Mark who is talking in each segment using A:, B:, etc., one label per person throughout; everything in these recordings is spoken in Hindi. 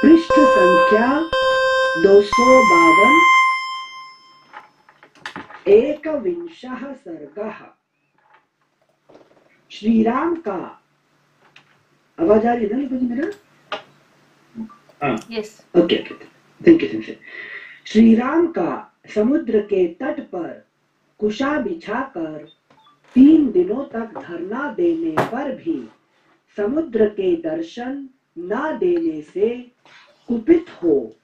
A: पृष्ठ संख्या 252 एकविंशः सर्गः। श्रीराम का आवाज आ रही है ना मेरा?
B: Yes
A: okay thank you. Shriram का समुद्र के तट पर कुशा बिछाकर 3 दिनों तक धरना देने पर भी समुद्र के दर्शन न देने से कुपित हो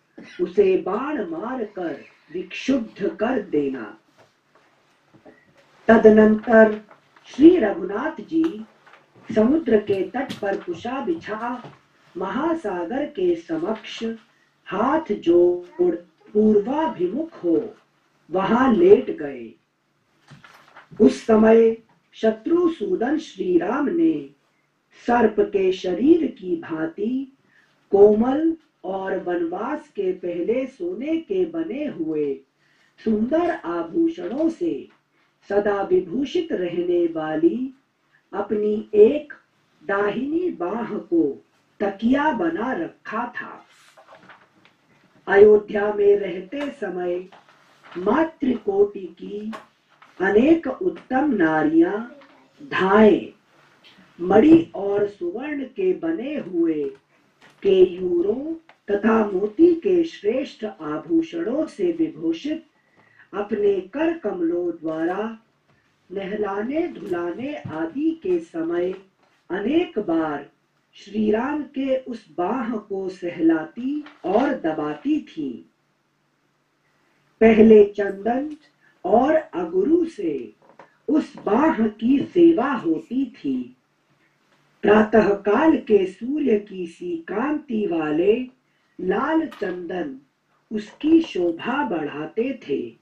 A: उसे बाण मारकर विक्षुब्ध कर देना। तदनंतर श्री रघुनाथ जी समुद्र के तट पर कुशा बिछा महासागर के समक्ष हाथ जोड़ पूर्वाभिमुख हो वहां लेट गए। उस समय शत्रुसूदन श्री राम ने सर्प के शरीर की भांति कोमल और वनवास के पहले सोने के बने हुए सुंदर आभूषणों से सदा विभूषित रहने वाली अपनी एक दाहिनी बाह को तकिया बना रखा था। अयोध्या में रहते समय मातृकोटि की अनेक उत्तम नारियां धाएं मणि और सुवर्ण के बने हुए केयूरों तथा मोती के श्रेष्ठ आभूषणों से विभूषित अपने कर कमलों द्वारा नहलाने धुलाने आदि के समय अनेक बार श्री राम के उस बाह को सहलाती और दबाती थी। पहले चंदन और अगुरु से उस बाह की सेवा होती थी। प्रातः काल के सूर्य की सी कांति वाले लाल चंदन उसकी शोभा बढ़ाते थे।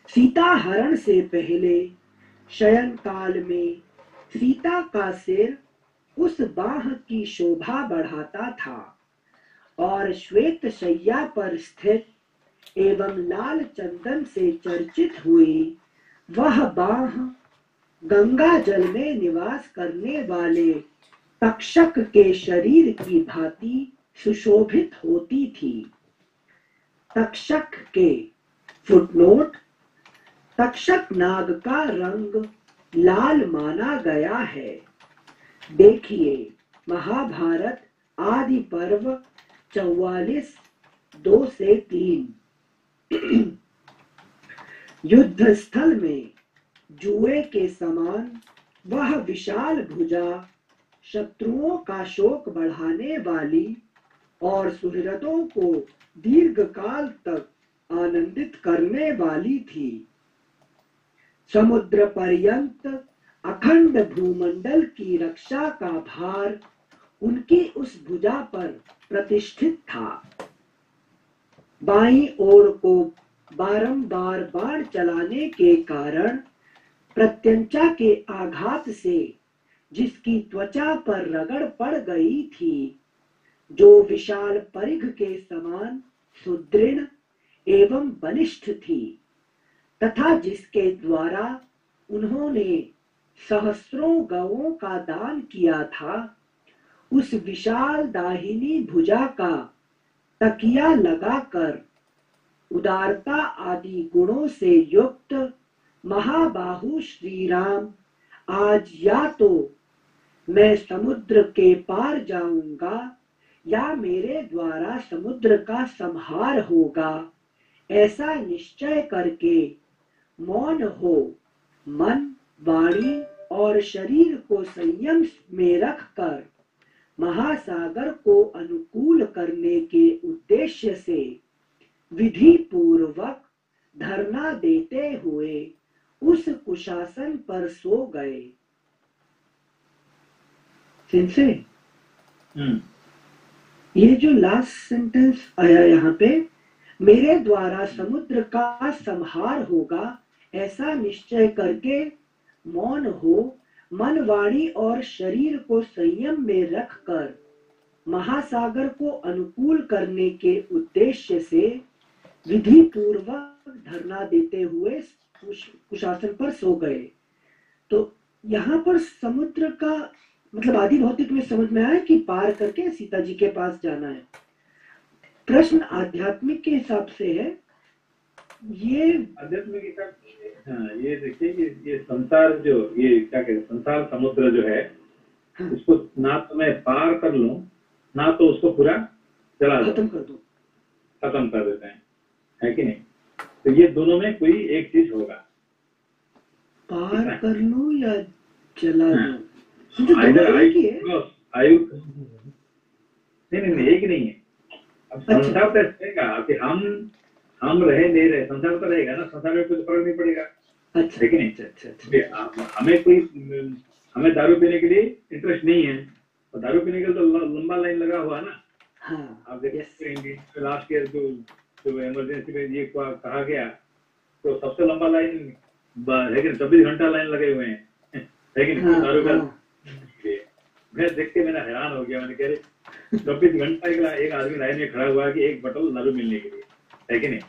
A: सीता हरण से पहले शयन काल में सीता का सिर उस बाह की शोभा बढ़ाता था और श्वेत शैया पर स्थित एवं लाल चंदन से चर्चित हुई वह बाह गंगा जल में निवास करने वाले तक्षक के शरीर की भांति सुशोभित होती थी। तक्षक के फुटनोट तक्षक नाग का रंग लाल माना गया है। देखिए महाभारत आदि पर्व 44:2-3। युद्ध स्थल में जुए के समान वह विशाल भुजा शत्रुओं का शोक बढ़ाने वाली और सुहृदों को दीर्घ काल तक आनंदित करने वाली थी। समुद्र पर्यंत अखंड भूमंडल की रक्षा का भार उनकी उस भुजा पर प्रतिष्ठित था। बाईं ओर को बारंबार बाण चलाने के कारण प्रत्यंचा के आघात से जिसकी त्वचा पर रगड़ पड़ गई थी, जो विशाल परिघ के समान सुदृढ़ एवं बलिष्ठ थी तथा जिसके द्वारा उन्होंने सहस्रों गवों का दान किया था, उस विशाल दाहिनी भुजा का तकिया लगाकर उदारता आदि गुणों से युक्त महाबाहु श्री राम आज या तो मैं समुद्र के पार जाऊंगा या मेरे द्वारा समुद्र का संहार होगा, ऐसा निश्चय करके मौन हो मन वाणी और शरीर को संयम में रखकर महासागर को अनुकूल करने के उद्देश्य से विधि पूर्वक धरना देते हुए उस कुशासन पर सो गए। ये जो लास्ट सेंटेंस आया यहाँ पे, मेरे द्वारा समुद्र का संहार होगा ऐसा निश्चय करके मौन हो मन वाणी और शरीर को संयम में रखकर महासागर को अनुकूल करने के उद्देश्य से विधि पूर्वक धरना देते हुए कुशासन पर सो गए। तो यहाँ पर समुद्र का मतलब आदि भौतिक में समझ में आया कि पार करके सीता जी के पास जाना है। प्रश्न आध्यात्मिक के हिसाब से है, ये
B: आध्यात्मिक हिसाब से, हाँ, ये देखिए ये संसार जो, ये क्या कहते हैं, संसार समुद्र जो है,
A: हाँ,
B: इसको ना तो मैं पार कर लूं, ना तो उसको पूरा चला दो,
A: खत्म कर दो,
B: खत्म कर देते हैं, है कि नहीं? तो ये दोनों में कोई एक चीज होगा,
A: पार कर लूं या चला
B: हाँ।
A: दूं, तो दोनों एक ही है।
B: आयु नहीं, एक ही नहीं है। अब संसार तो रहेगा कि हम रहे नहीं रहे, संसार तो रहेगा ना, संसार में कुछ फर्क नहीं पड़ेगा,
A: अच्छा,
B: है कि नहीं?
A: अच्छा।
B: हमें दारू पीने के लिए इंटरेस्ट नहीं है, तो दारू पीने के लिए तो लंबा लाइन लगा हुआ है ना।
A: हाँ,
B: आप देखिए लास्ट ईयर जो इमरजेंसी में ये कहा गया, तो सबसे लंबा लाइन है कि 24 घंटा लाइन लगे हुए हैं, है कि नहीं? दारू का मैं देख के मैंने हैरान हो गया, मैंने कह रहे 24 घंटा एक आदमी लाइन में खड़ा हुआ है कि एक बोतल दारू मिलने के लिए, है कि नहीं?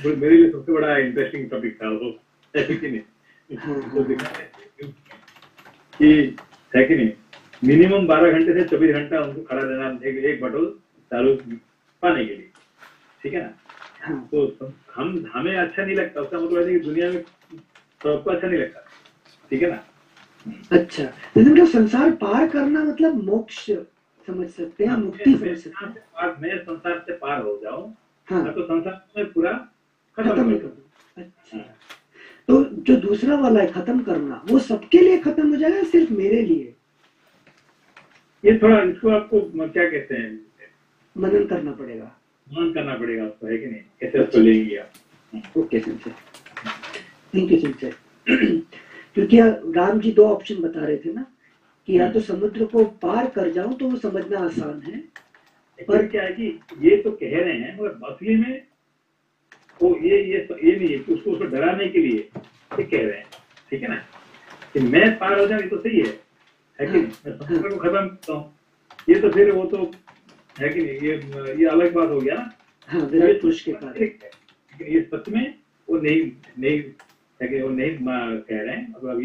B: तो मेरे लिए सबसे बड़ा इंटरेस्टिंग टॉपिक था वो, है कि नहीं? तो कि है कि नहीं, मिनिमम 12 घंटे से 24 घंटा उनको खड़ा रहना एक बोतल दारू पाने के लिए, ठीक है ना? तो हमें अच्छा नहीं लगता, उसका मतलब है कि दुनिया में सबको अच्छा नहीं लगता, ठीक है ना?
A: अच्छा, लेकिन संसार पार करना मतलब मोक्ष समझ सकते हैं, मुक्ति समझ सकते हैं।
B: मैं संसार से पार हो जाऊं,
A: हाँ,
B: तो संसार में पूरा
A: खत्म कर दूं। अच्छा, तो जो दूसरा वाला है खत्म करना, वो सबके लिए खत्म हो जाएगा, सिर्फ मेरे लिए?
B: ये थोड़ा, इसको आपको क्या कहते हैं,
A: मनन करना पड़ेगा,
B: मनन करना पड़ेगा उसको, है कि नहीं? कैसे उसको लेंगे आप?
A: Okay Sanjay, thank you Sanjay. क्योंकि राम जी दो ऑप्शन बता रहे थे ना, कि या तो समुद्र को पार कर जाऊं तो वो समझना आसान है,
B: पर क्या है कि ये तो कह रहे हैं, मगर असली में वो ये नहीं है, उसको डराने के लिए ये कह रहे हैं, ठीक है ना, कि मैं पार हो जाऊं, ये तो सही है कि मैं समुद्र को खत्म करता हूँ, ये तो फिर वो तो है कि नहीं, ये अलग बात हो गया ना।
A: हाँ, विराट पुरुष के कारण,
B: लेकिन ये सच में वो नहीं है कि वो नहीं कह रहे हैं, मतलब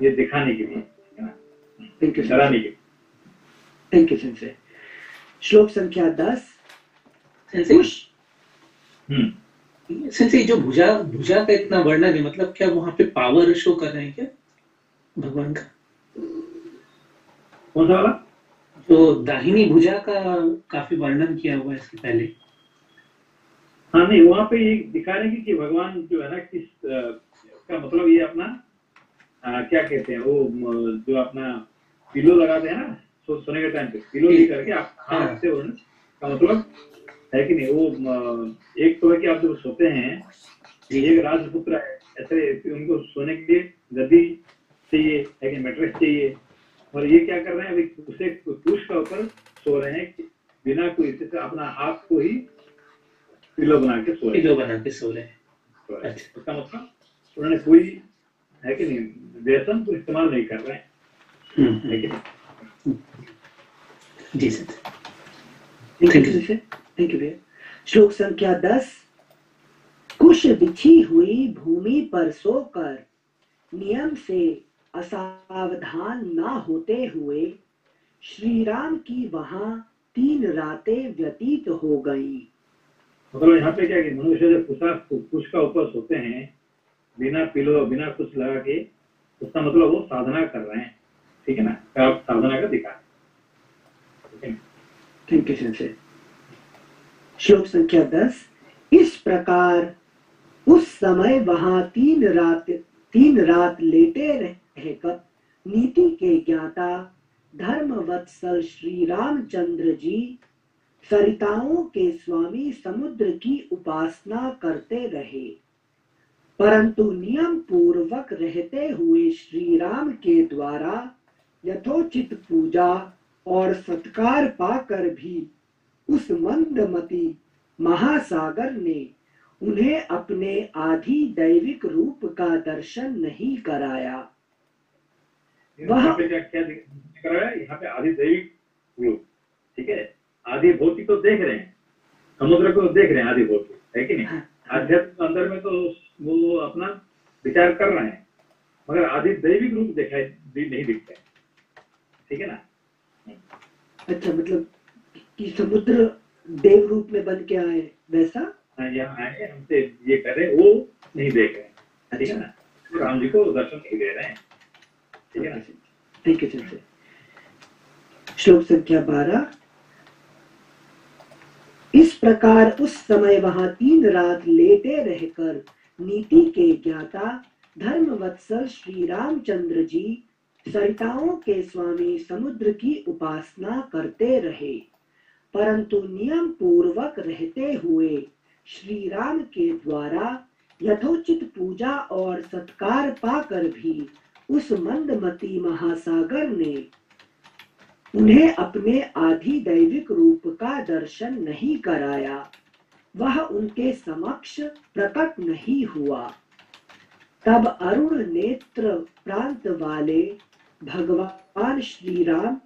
B: ये दिखाने के लिए, डराने के लिए।
A: Thank you Sanjay. श्लोक संख्या 10।
C: संजय, जो भुजा का इतना वर्णन है, मतलब क्या वहां पे पावर शो कर रहे हैं क्या भगवान का?
B: कौन सा वाला?
C: जो दाहिनी भुजा का काफी वर्णन किया हुआ है इसके पहले।
B: हाँ, नहीं, वहां पे ये दिखा रहे हैं कि भगवान जो है ना, किस का मतलब ये अपना क्या कहते हैं, वो जो अपना पिलो लगाते हैं ना, सोने के टाइम पे पिलो लेकर के आप हाथ से का मतलब है कि नहीं, वो एक तो है कि आप जब सोते हैं, एक राजपुत्र है, ऐसे उनको सोने के लिए गद्दी चाहिए, है कि मैट्रेस चाहिए, और ये क्या कर रहे हैं, अभी उसे पुरुष का ऊपर सो रहे हैं, बिना कोई से अपना हाथ को ही पिलो बना के सो रहे हैं। अच्छा, उसका मतलब उन्होंने कोई है कि नहीं, व्यसन को इस्तेमाल नहीं कर रहे हैं, है कि नहीं?
C: जी सर,
A: थैंक यू भैया। श्लोक संख्या 10। कुश बिछी हुई भूमि पर सोकर नियम से असावधान ना होते हुए श्री राम की वहां 3 रातें व्यतीत हो गई।
B: मतलब यहाँ पे क्या कि मनुष्य जब कुश का ऊपर सोते हैं, बिना पिलो बिना कुछ लगा के, उसका मतलब वो साधना कर रहे हैं, ठीक है ना? आप साधना का दिखा,
A: थैंक यू संजय। श्लोक संख्या 10। इस प्रकार उस समय वहां 3 रात लेटे रहकर नीति के ज्ञाता धर्म वत्सल श्री रामचंद्र जी सरिताओं के स्वामी समुद्र की उपासना करते रहे, परंतु नियम पूर्वक रहते हुए श्री राम के द्वारा यथोचित पूजा और सत्कार पाकर भी उस मंदमती महासागर ने उन्हें अपने आधि दैविक रूप का दर्शन नहीं कराया।
B: वहां पे क्या दिख रहा है? यहाँ पे आधि दैविक रूप, ठीक है, आधि भौतिक तो देख रहे हैं, समुद्र को देख रहे हैं, आधि भौतिक, है कि नहीं? आध्यात्म अंदर में तो वो अपना विचार कर रहे हैं, मगर आधि दैविक रूप नहीं दिखता है, ठीक है ना।
A: अच्छा, मतलब कि समुद्र देव रूप में बन के आए वैसा।
B: हाँ, यहाँ आए हमसे ये कर रहे, वो नहीं देख रहे हैं, ठीक है ना, तो राम जी को दर्शन नहीं दे रहे हैं, ठीक है ना।
A: ठीक है सर। श्लोक संख्या 12। इस प्रकार उस समय वहां 3 रात लेटे रहकर नीति के ज्ञाता धर्मवत्सल श्री रामचंद्र जी सरिताओं के स्वामी समुद्र की उपासना करते रहे, परंतु नियम पूर्वक रहते हुए श्री राम के द्वारा यथोचित पूजा और सत्कार पाकर भी उस मंदमती महासागर ने उन्हें अपने आधिदैविक रूप का दर्शन नहीं कराया, वह उनके समक्ष प्रकट नहीं हुआ। तब अरुण नेत्र प्रांत वाले भगवान श्री राम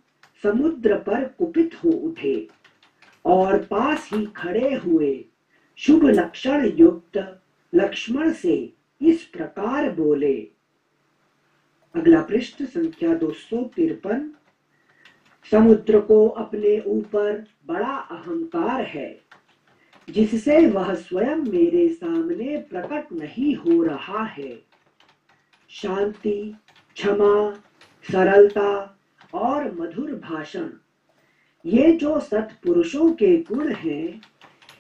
A: समुद्र पर कुपित हो उठे और पास ही खड़े हुए शुभ लक्षण युक्त लक्ष्मण से इस प्रकार बोले। अगला पृष्ठ संख्या 253। समुद्र को अपने ऊपर बड़ा अहंकार है, जिससे वह स्वयं मेरे सामने प्रकट नहीं हो रहा है। शांति, क्षमा, सरलता और मधुर भाषण, ये जो सत्पुरुषों के गुण हैं,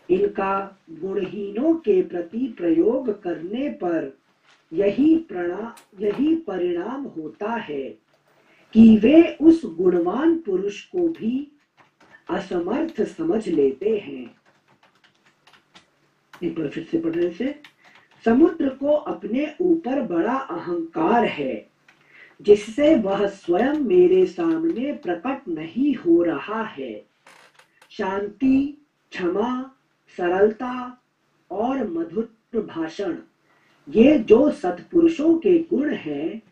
A: इनका गुणहीनों के प्रति प्रयोग करने पर यही परिणाम होता है कि वे उस गुणवान पुरुष को भी असमर्थ समझ लेते हैं। एक बार फिर से पढ़ने से। समुद्र को अपने ऊपर बड़ा अहंकार है, जिससे वह स्वयं मेरे सामने प्रकट नहीं हो रहा है। शांति, क्षमा, सरलता और मधुर भाषण, ये जो सत्पुरुषों के गुण हैं,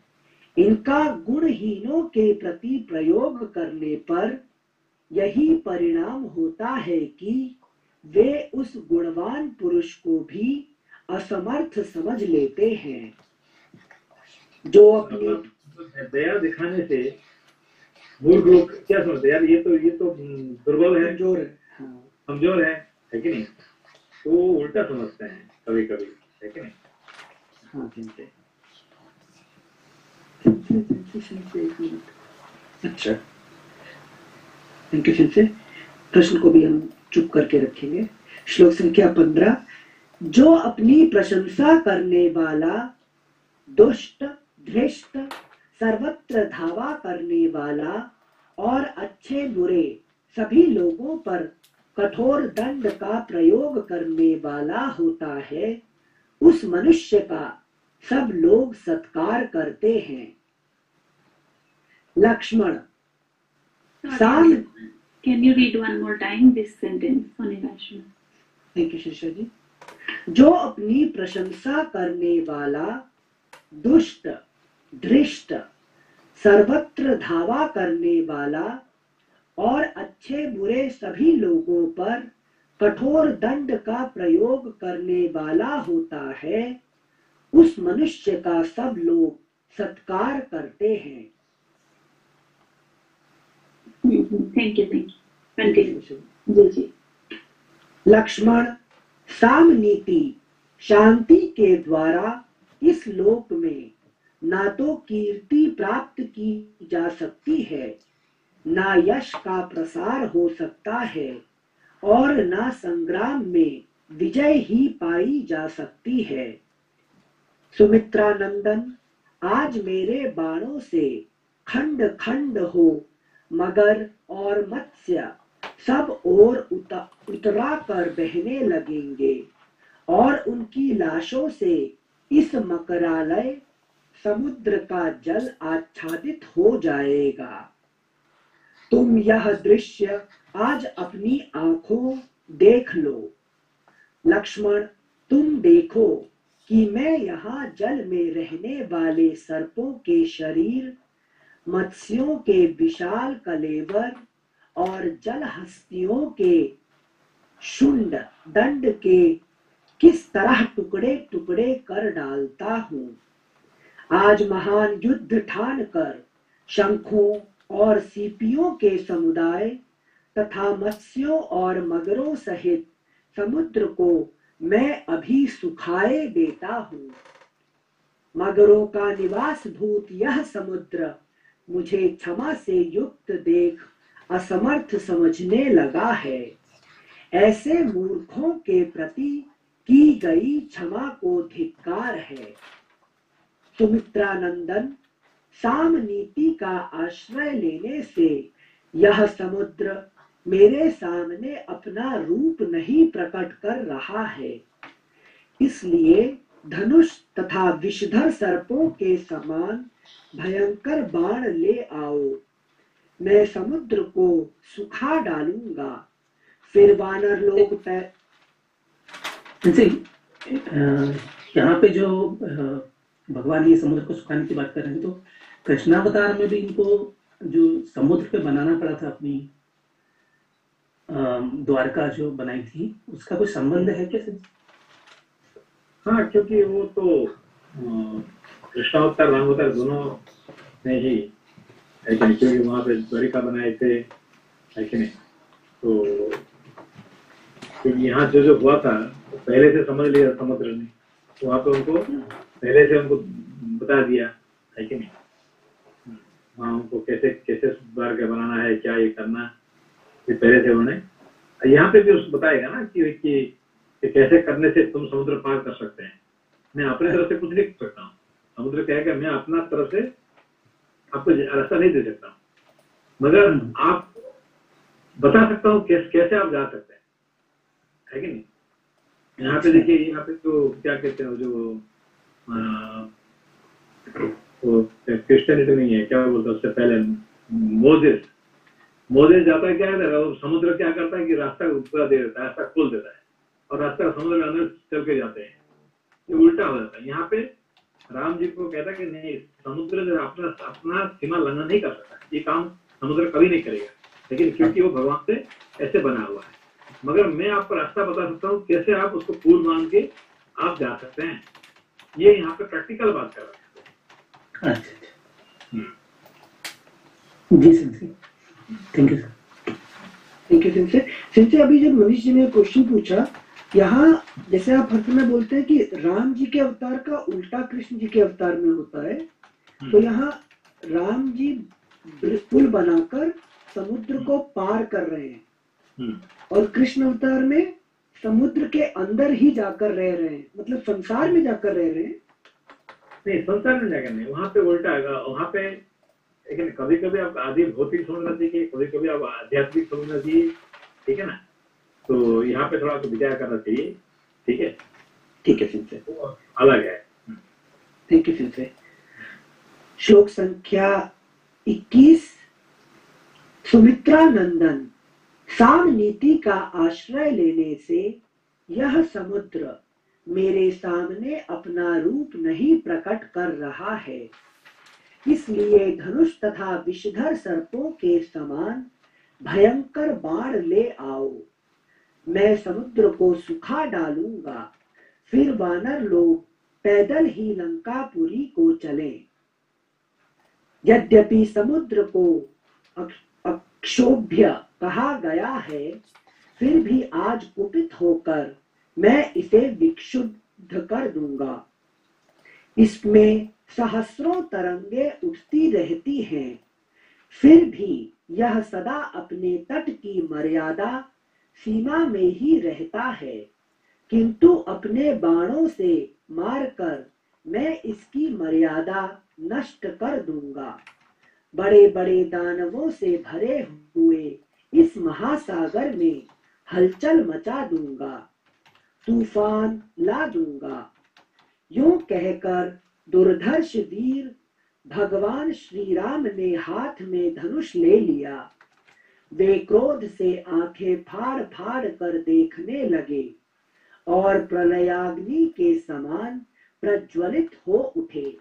A: इनका गुणहीनों के प्रति प्रयोग करने पर यही परिणाम होता है कि वे उस गुणवान पुरुष को भी असमर्थ समझ लेते हैं। जो अपनी
B: दया दिखाने से मूल लोग क्या समझते यार, ये तो दुर्बल है, कमजोर है कि नहीं, तो वो उल्टा समझते हैं कभी कभी, है कि नहीं।
A: हाँ, अच्छा, इनके से प्रश्न को भी हम चुप करके रखेंगे। श्लोक संख्या 15। जो अपनी प्रशंसा करने वाला, दुष्ट, धृष्ट, सर्वत्र धावा करने वाला और अच्छे बुरे सभी लोगों पर कठोर दंड का प्रयोग करने वाला होता है, उस मनुष्य का सब लोग सत्कार करते हैं। लक्ष्मण, साम।
D: Can you read one more time this sentence, Sonilashma?
A: Thank you शिष्या जी। जो अपनी प्रशंसा करने वाला, दुष्ट, धृष्ट, सर्वत्र धावा करने वाला और अच्छे बुरे सभी लोगों पर कठोर दंड का प्रयोग करने वाला होता है, उस मनुष्य का सब लोग सत्कार करते हैं।
D: Thank you. Continue. जी।
A: लक्ष्मण, साम नीति, शांति के द्वारा इस लोक में ना तो कीर्ति प्राप्त की जा सकती है, ना यश का प्रसार हो सकता है और ना संग्राम में विजय ही पाई जा सकती है। सुमित्रा नंदन, आज मेरे बाणों से खंड खंड हो मगर और मत्स्य सब ओर उतरा कर बहने लगेंगे और उनकी लाशों से इस मकरालय समुद्र का जल आच्छादित हो जाएगा। तुम यह दृश्य आज अपनी आंखों देख लो। लक्ष्मण, तुम देखो कि मैं यहाँ जल में रहने वाले सर्पों के शरीर, मत्स्यों के विशाल कलेवर और जल हस्तियों के शुंड दंड के किस तरह टुकड़े टुकड़े कर डालता हूँ। आज महान युद्ध ठान कर शंखों, और सीपियों के समुदाय तथा मत्स्यों और मगरों सहित समुद्र को मैं अभी सुखाए देता हूँ। मगरों का निवास भूत यह समुद्र मुझे क्षमा से युक्त देख असमर्थ समझने लगा है। ऐसे मूर्खों के प्रति की गई क्षमा को धिक्कार है। सुमित्रानंदन, साम नीति का आश्रय लेने से यह समुद्र मेरे सामने अपना रूप नहीं प्रकट कर रहा है। इसलिए धनुष तथा विषधर सर्पों के समान भयंकर बाण ले आओ। मैं समुद्र को सुखा डालूंगा, फिर वानर लोग
C: यहाँ पे जो भगवान ये समुद्र को सुखाने की बात कर रहे हैं, तो कृष्णावतार में भी इनको जो समुद्र पे बनाना पड़ा था, अपनी द्वारका जो बनाई थी, उसका कोई संबंध है क्या?
B: हाँ, क्योंकि वो तो कृष्णावतार रामावतार दोनों ने ही है कि नहीं, क्योंकि वहां पे द्वारिका बनाए थे, है कि नहीं। तो क्योंकि यहाँ जो हुआ था पहले से समझ लिया समुद्र ने, वहां पे उनको पहले से उनको बता दिया, है कि नहीं। वहाँ उनको कैसे कैसे द्वारका बनाना है, क्या ये करना, ये पहले से उन्होंने। यहाँ पे भी उसको बताएगा ना कि कैसे करने से तुम समुद्र पार कर सकते हैं। मैं अपने तरफ से कुछ नहीं कर सकता हूँ, समुद्र कहेगा मैं अपना तरफ से आपको रास्ता नहीं दे सकता हूँ, मगर आप बता सकता हूँ कैसे आप जा सकते हैं, है कि नहीं। यहाँ पे देखिए, यहाँ पे तो क्या कहते हैं, जो क्रिश्चियनिटी नहीं है, क्या बोलते हैं, उससे पहले मोजेस जाता है, क्या है समुद्र क्या करता है कि रास्ता पूरा दे देता है, रास्ता खोल देता है और रास्ता समुद्र के अंदर चल के जाते हैं। ये उल्टा हो जाता है। यहाँ पे राम जी को कहता है कि नहीं, समुद्र अपना सीमा लंघन नहीं कर सकता, ये काम समुद्र कभी नहीं करेगा, लेकिन क्योंकि वो भगवान से ऐसे बना हुआ है। मगर मैं आपको रास्ता बता सकता हूँ कैसे आप उसको पूर्ण मान के आप जा सकते हैं। ये यहाँ पे प्रैक्टिकल बात कर रहे हैं।
C: जी sir, thank you sir.
A: Thank you सिंसे। अभी जब मनीष जी ने क्वेश्चन पूछा, यहाँ जैसे आप हर समय बोलते हैं कि राम जी के अवतार का उल्टा कृष्ण जी के अवतार में होता है, तो यहाँ राम जी पुल बनाकर समुद्र को पार कर रहे हैं और कृष्ण अवतार में समुद्र के अंदर ही जाकर रह रहे हैं, मतलब संसार में जाकर रह रहे हैं।
B: नहीं, संसार में जाकर नहीं, वहां पे उल्टा आएगा। वहां पे लेकिन कभी कभी आप आदि भौतिक समझना चाहिए, कभी कभी आप आध्यात्मिक समझना चाहिए, ठीक है ना। तो यहाँ पे थोड़ा तो विचार करना चाहिए, ठीक है।
A: ठीक है सिंसे,
B: अलग है।
A: थैंक यू सिंसे। श्लोक संख्या 21। सुमित्रा नंदन, साम नीति का आश्रय लेने से यह समुद्र मेरे सामने अपना रूप नहीं प्रकट कर रहा है। इसलिए धनुष तथा विषधर सर्पों के समान भयंकर बाण ले आओ। मैं समुद्र को सुखा डालूंगा, फिर वानर लोग पैदल ही लंकापुरी को चलें। यद्यपि समुद्र को अक्षोभ्य कहा गया है, फिर भी आज कुपित होकर मैं इसे विक्षुब्ध कर दूंगा। इसमें सहस्रों तरंगे उठती रहती हैं, फिर भी यह सदा अपने तट की मर्यादा सीमा में ही रहता है, किंतु अपने बाणों से मारकर मैं इसकी मर्यादा नष्ट कर दूंगा। बड़े बड़े दानवों से भरे हुए इस महासागर में हलचल मचा दूंगा, तूफान ला दूंगा। यूं कहकर दुर्धर्ष वीर भगवान श्री राम ने हाथ में धनुष ले लिया। वे क्रोध से आंखें फाड़ फाड़ कर देखने लगे और प्रलयाग्नि के समान प्रज्वलित हो उठे।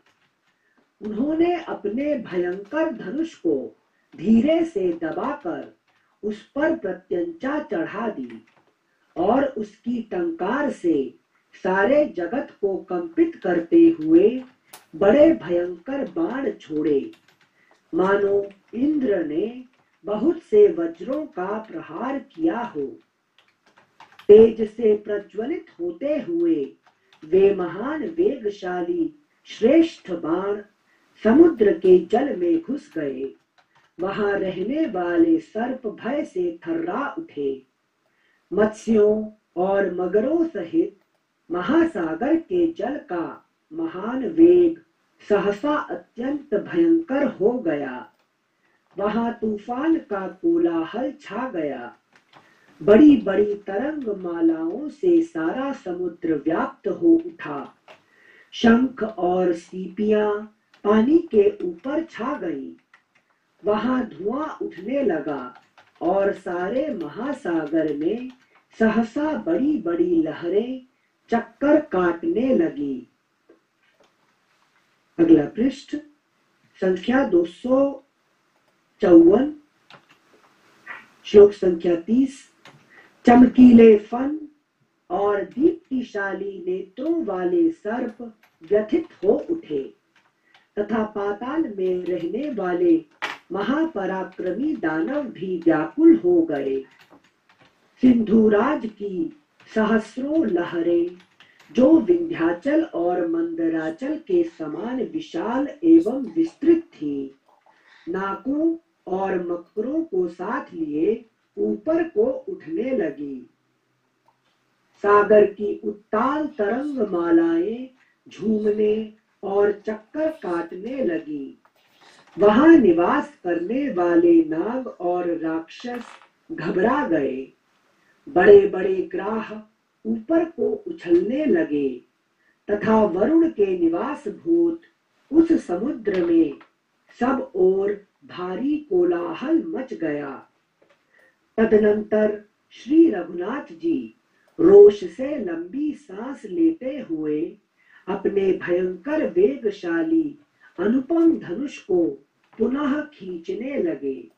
A: उन्होंने अपने भयंकर धनुष को धीरे से दबाकर उस पर प्रत्यंचा चढ़ा दी और उसकी टंकार से सारे जगत को कंपित करते हुए बड़े भयंकर बाण छोड़े, मानो इंद्र ने बहुत से वज्रों का प्रहार किया हो। तेज से प्रज्वलित होते हुए वे महान वेगशाली श्रेष्ठ बाण समुद्र के जल में घुस गए। वहां रहने वाले सर्प भय से थर्रा उठे। मत्स्यों और मगरों सहित महासागर के जल का महान वेग सहसा अत्यंत भयंकर हो गया। वहां तूफान का कोलाहल छा गया। बड़ी बड़ी तरंग मालाओं से सारा समुद्र व्याप्त हो उठा। शंख और सीपियां पानी के ऊपर छा गईं। वहां धुआं उठने लगा और सारे महासागर में सहसा बड़ी बड़ी लहरें चक्कर काटने लगी। अगला पृष्ठ संख्या 254, श्लोक संख्या 30। चमकीले फन और दीप्तिशाली नेत्रों वाले सर्प व्यथित हो उठे तथा पाताल में रहने वाले महापराक्रमी दानव भी व्याकुल हो गए। सिंधुराज की सहस्रों लहरें जो विंध्याचल और मंदराचल के समान विशाल एवं विस्तृत थी, नाकों और मकरों को साथ लिए ऊपर को उठने लगी। सागर की उत्ताल तरंग मालाएं झूमने और चक्कर काटने लगी। वहां निवास करने वाले नाग और राक्षस घबरा गए। बड़े बड़े ग्राह ऊपर को उछलने लगे तथा वरुण के निवास भूत उस समुद्र में सब ओर भारी कोलाहल मच गया। तदनंतर श्री रघुनाथ जी रोष से लंबी सांस लेते हुए अपने भयंकर वेगशाली अनुपम धनुष को पुनः खींचने लगे।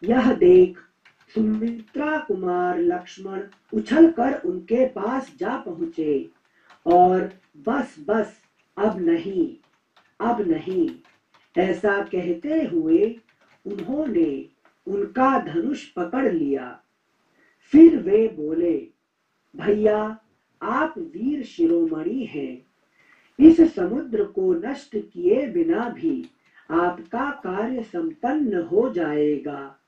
A: यह देख सुमित्रा कुमार लक्ष्मण उछलकर उनके पास जा पहुंचे और बस बस अब नहीं ऐसा कहते हुए उन्होंने उनका धनुष पकड़ लिया। फिर वे बोले, भैया आप वीर शिरोमणि हैं। इस समुद्र को नष्ट किए बिना भी आपका कार्य संपन्न हो जाएगा।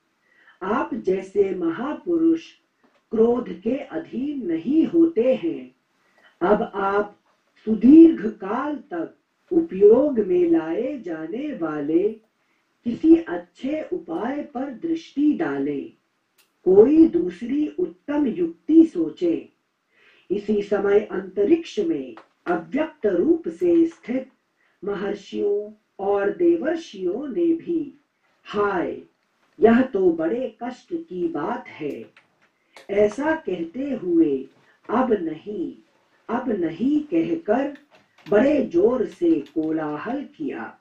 A: आप जैसे महापुरुष क्रोध के अधीन नहीं होते हैं। अब आप सुदीर्घ काल तक उपयोग में लाए जाने वाले किसी अच्छे उपाय पर दृष्टि डालें। कोई दूसरी उत्तम युक्ति सोचें। इसी समय अंतरिक्ष में अव्यक्त रूप से स्थित महर्षियों और देवर्षियों ने भी हाय यह तो बड़े कष्ट की बात है ऐसा कहते हुए अब नहीं कहकर बड़े जोर से कोलाहल किया।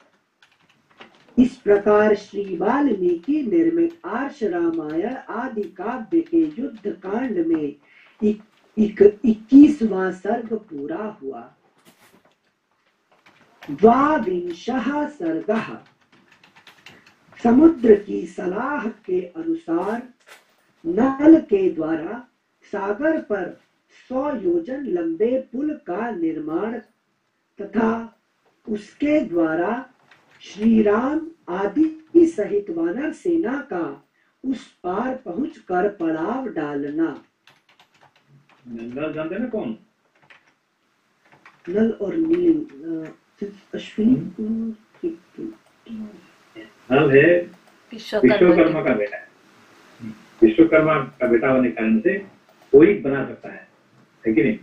A: इस प्रकार श्री वाल्मीकि निर्मित आर्ष रामायण आदि काव्य के युद्ध कांड में 21वां सर्ग पूरा हुआ। द्वाविंशः सर्गः। समुद्र की सलाह के अनुसार नल के द्वारा सागर पर 100 योजन लंबे पुल का निर्माण तथा उसके द्वारा श्री राम आदि सहित वानर सेना का उस पार पहुंचकर पड़ाव डालना।
B: नल जानते हैं ना कौन?
A: नल और नील अश्विनी।
B: नल है विश्वकर्मा का बेटा है। विश्वकर्मा का बेटा होने के कारण से कोई बना सकता है कि नहीं?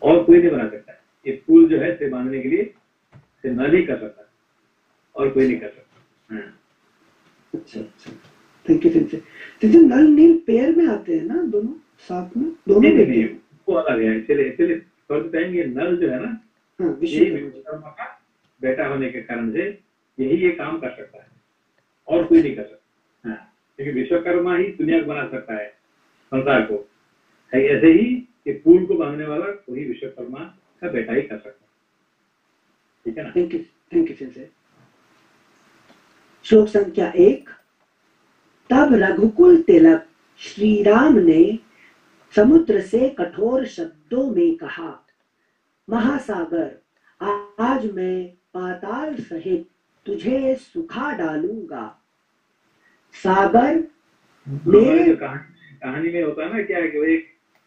B: और कोई नहीं बना सकता है। ये पुल जो है से बांधने के लिए नल ही कर सकता है और कोई नहीं कर सकता।
A: अच्छा थैंक यू। नल नील पेयर में आते हैं ना, दोनों साथ में? दोनों
B: नहीं वो अलग है। चलिए फर्स्ट टाइम ये नल जो है ना, विश्वकर्मा का बेटा होने के कारण से यही ये काम कर सकता है और कोई नहीं कर सकता। क्योंकि विश्वकर्मा ही दुनिया को बना सकता है, संसार को। ऐसे ही ये पुल को बांधने वाला वही विश्वकर्मा का बेटा ही कर सकता है। ठीक है ना?
A: Thank you. श्लोक संख्या 1। तब रघुकुल तिलक श्री राम ने समुद्र से कठोर शब्दों में कहा, महासागर, आज मैं पाताल सहित तुझे सुखा डालूंगा। सागर मेरे
B: जो कहानी में होता है ना, क्या है कि वो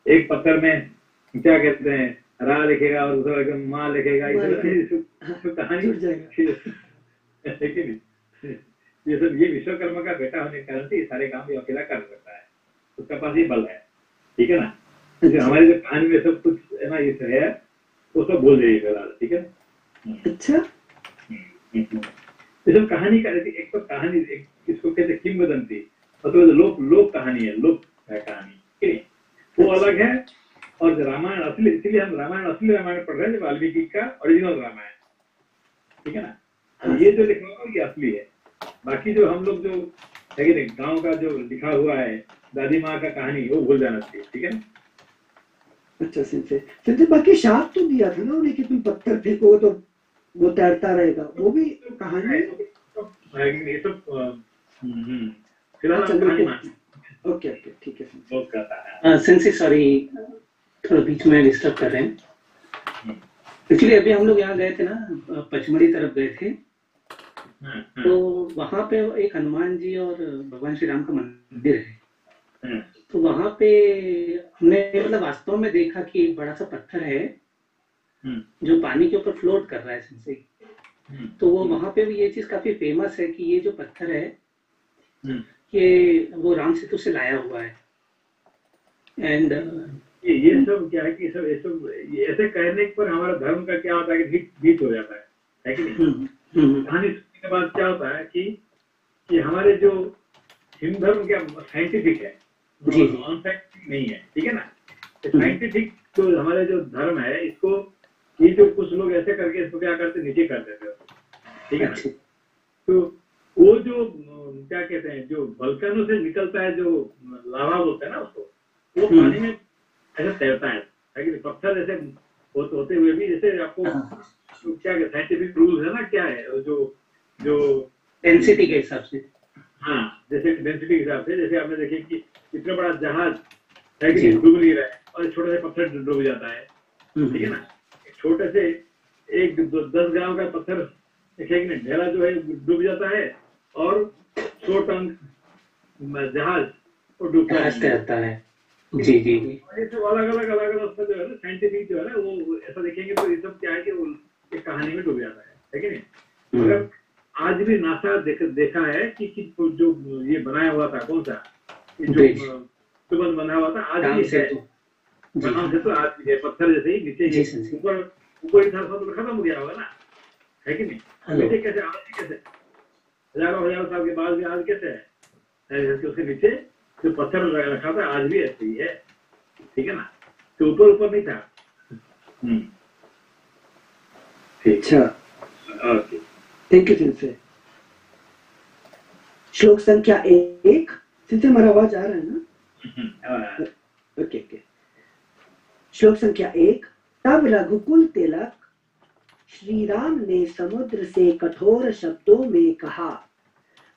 B: एक पत्थर में क्या कहते हैं, रा लिखेगा और दूसरा माँ लिखेगा, कहानी लेकिन ये सब ये विश्वकर्मा का बेटा होने के कारण से ये सारे काम ये अकेला कर सकता है, उसका पास ये बल है, ठीक है ना। हमारी जो कहानी में सब कुछ है ना, ये है वो सब बोल जाइएगा, ठीक है।
A: अच्छा,
B: ये सब कहानी का एक तो कहानी, एक इसको कहते किंवदंती, मतलब लोक कहानी है, लोक कहानी, वो अलग है। और रामायण असली, इसीलिए हम असली रामायण पढ़ रहे हैं, वाल्मीकि का ओरिजिनल रामायण, ठीक है ना। ये जो लिखा हुआ ये असली है, बाकी जो हम लोग जो है कि गाँव का जो लिखा हुआ है दादी माँ का कहानी, वो भूल जाना चाहिए, ठीक है ना।
A: अच्छा सिंचे बाकी शाप तो दिया था ना उन्हें कि तुम पत्थर फेंको तो वो तैरता रहेगा, वो भी कहानी
B: ये सब फिलहाल कहानी मान।
A: ओके ठीक है।
C: सिंसी सॉरी, थोड़ा बीच में डिस्टर्ब कर रहे हैं। एक्चुअली अभी हम लोग यहाँ गए थे ना, पचमढ़ी तरफ गए थे, तो वहां पे एक हनुमान जी और भगवान श्री राम का मंदिर है। तो वहां पे हमने मतलब वास्तव में देखा कि एक बड़ा सा पत्थर है जो पानी के ऊपर फ्लोट कर रहा है सिंसे। तो वो वहां पे भी ये चीज काफी फेमस है कि ये जो पत्थर है ये वो राम सेतु से लाया हुआ है। एंड
B: ये सब क्या है कि सब ऐसे कहने पर हमारा धर्म का क्या होता है कि गीत हो जाता है कि नहीं। कहानी सुनने के बाद क्या होता है कि हमारे जो हिंदू धर्म क्या साइंटिफिक है, नॉन साइंटिफिक नहीं है, ठीक है ना। साइंटिफिक जो हमारे जो धर्म है, इसको ये जो कुछ लोग ऐसे करके इसको क्या करते, नीचे कर देते हो, ठीक है ना। तो वो जो क्या कहते हैं, जो वल्कनों से निकलता है, जो लावा बोलते हैं ना उसको, वो पानी में ऐसे तैरता है कि पत्थर जैसे होते हुए भी, जैसे आपको क्या साइंटिफिक रूल्स है ना, क्या है जो
C: डेंसिटी के हिसाब से,
B: हाँ जैसे डेंसिटी के हिसाब से, जैसे आपने देखे कि इतना बड़ा जहाज है कि डूब नहीं रहा है और छोटे से पत्थर डूब जाता है, ठीक है ना। छोटे से 10 ग्राम का पत्थर ढेला जो है डूब जाता है, और 100 टन जहाज वो डूबता
C: है। जी
B: ये सब अलग उसका जो है ना साइंटिफिक जो है ना, वो ऐसा देखेंगे तो ये सब क्या है कि वो एक कहानी में डूब जाता है कि नहीं। मगर आज भी नासा देखा है कि जो ये बनाया हुआ था, कौन सा जो सुबंध बना हुआ था, आज भी है, तो आज भी है, पत्थर जैसे ही नीचे ऊपर तो खत्म हो गया होगा ना, है कि नहीं। नीचे कैसे आज कैसे हजारों साल के बाद भी आज कैसे है, उसके नीचे जो पत्थर रखा था आज भी ऐसे ही है, ठीक है ना। तो ऊपर नहीं था।
A: अच्छा, थैंक यू सिंसे। श्लोक संख्या 1। सिंसे हमारा आवाज आ रहा है ना? ओके। श्लोक संख्या 1। तब रघुकुल तिलक श्री राम ने समुद्र से कठोर शब्दों में कहा,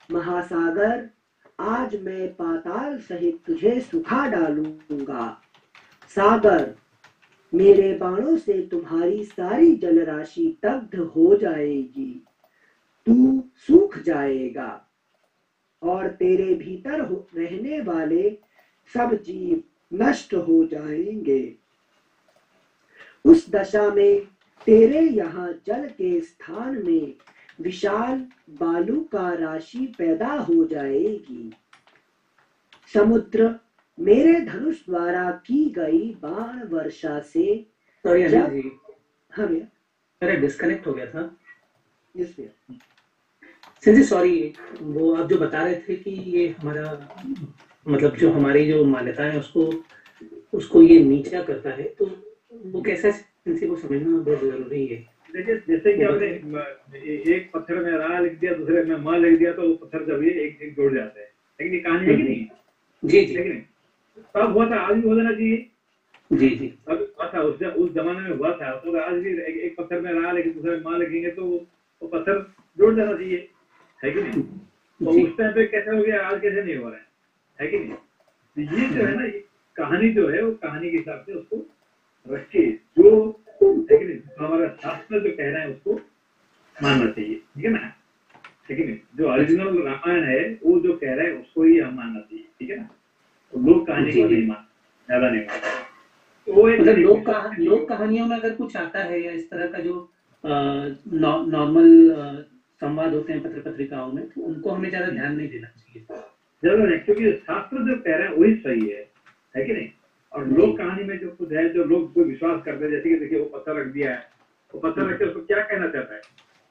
A: महासागर, आज मैं पाताल सहित तुझे सुखा डालूंगा। सागर, मेरे बाणों से तुम्हारी सारी जलराशि दग्ध हो जाएगी, तू सूख जाएगा और तेरे भीतर रहने वाले सब जीव नष्ट हो जाएंगे। उस दशा में तेरे यहाँ जल के स्थान में विशाल बालू का राशि पैदा हो जाएगी। समुद्र मेरे धनुष द्वारा की गई बाण वर्षा से हाँ भैया
C: डिस्कनेक्ट हो गया था।
A: यस भैया।
C: सिंधी सॉरी, वो आप जो बता रहे थे कि ये हमारा मतलब जो हमारी जो मान्यता है उसको ये नीचा करता है, तो वो कैसा सिंधी को समझना बहुत जरूरी है।
B: देखिए जैसे कि आपने एक पत्थर में रा लिख दिया, दूसरे में माँ लिख दिया, तो वो पत्थर जब ये एक जुड़ जाते हैं, लेकिन ये कहानी है कि नहीं।
C: जी
B: लेकिन तब हुआ था, आज भी हो जाना चाहिए।
C: जी
B: तब हुआ था, उस जमाने में हुआ था, तो आज भी एक पत्थर में रा लेकिन दूसरे में माँ लिखेंगे तो वो पत्थर जुड़ जाना चाहिए, है कि नहीं? तो उस टाइम पे कैसे हो गया, आज कैसे नहीं हो रहा है कि नहीं? तो ये जो है ना, ये कहानी जो है वो कहानी के हिसाब से उसको रखिए, जो है कि नहीं, हमारा शास्त्र जो कह रहा है उसको मानना चाहिए, ठीक है ना, है कि नहीं? जो ओरिजिनल रामायण है वो जो कह रहा है उसको ही हम मानना चाहिए, ठीक है ना? तो लोग कहानी को नहीं मानते, ज्यादा नहीं मानते। तो वो एक
C: मतलब लोक कहानियों में अगर कुछ आता है या इस तरह का जो नॉर्मल संवाद होते हैं पत्र पत्रिकाओं में, तो उनको हमें ज्यादा ध्यान नहीं देना चाहिए।
B: जरूर है, क्योंकि शास्त्र जो कह रहे हैं वही सही है कि नहीं? और लोक कहानी में जो कुछ है, जो लोग कोई विश्वास करते हैं, जैसे कि देखिए वो पत्थर रख दिया है, वो पत्थर रख के उसको क्या कहना चाहता है,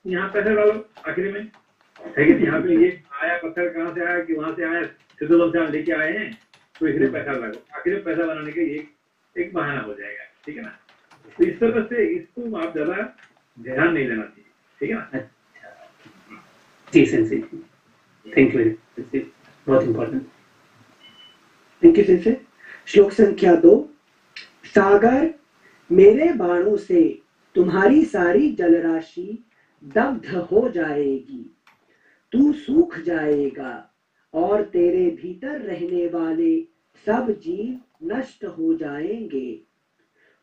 B: यहाँ पैसे डालो आखिरी में, है कि नहीं? यहाँ पे ये आया पत्थर कहाँ से आया कि वहां से आया, सिद्धोबन से लेके आए हैं, तो इसलिए पैसा लगो, आखिर में पैसा बनाने के एक बहाना हो जाएगा, ठीक है ना? तो इस तरह से इसको आप ज्यादा ध्यान नहीं देना चाहिए, ठीक है ना?
C: जी सेंसी, थैंक यू, बहुत इम्पोर्टेंट।
A: Thank you sensei. श्लोक संख्या 2। सागर, मेरे बाणों से तुम्हारी सारी जलराशि दग्ध हो जाएगी, तू सूख जाएगा और तेरे भीतर रहने वाले सब जीव नष्ट हो जाएंगे।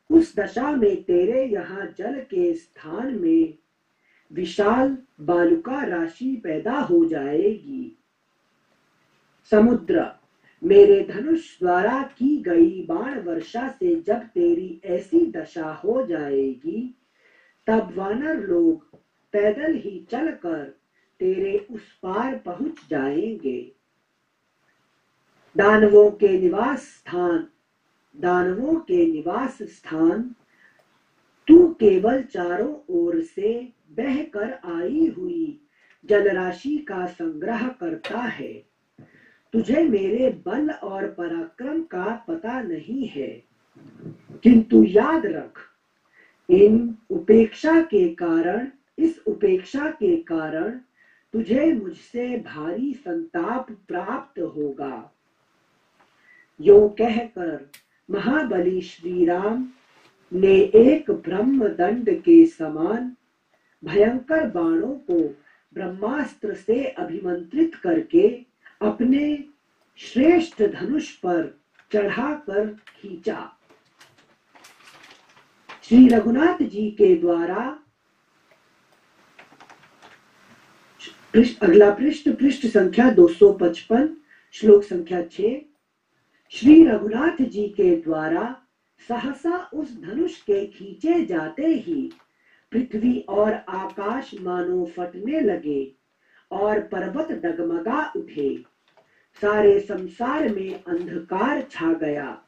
A: उस दशा में तेरे यहाँ जल के स्थान में विशाल बालुका राशि पैदा हो जाएगी। समुद्र, मेरे धनुष द्वारा की गई बाण वर्षा से जब तेरी ऐसी दशा हो जाएगी, तब वानर लोग पैदल ही चलकर तेरे उस पार पहुंच जाएंगे। दानवों के निवास स्थान तू केवल चारों ओर से बहकर आई हुई जलराशि का संग्रह करता है। तुझे मेरे बल और पराक्रम का पता नहीं है, किंतु याद रख, इस उपेक्षा के कारण तुझे मुझसे भारी संताप प्राप्त होगा। यो कहकर महाबली श्री राम ने एक ब्रह्म दंड के समान भयंकर बाणों को ब्रह्मास्त्र से अभिमंत्रित करके अपने श्रेष्ठ धनुष पर चढ़ाकर खींचा। श्री रघुनाथ जी के द्वारा अगला पृष्ठ संख्या 255, श्लोक संख्या 6। श्री रघुनाथ जी के द्वारा सहसा उस धनुष के खींचे जाते ही पृथ्वी और आकाश मानो फटने लगे और पर्वत डगमगा उठे। सारे संसार में अंधकार छा गया,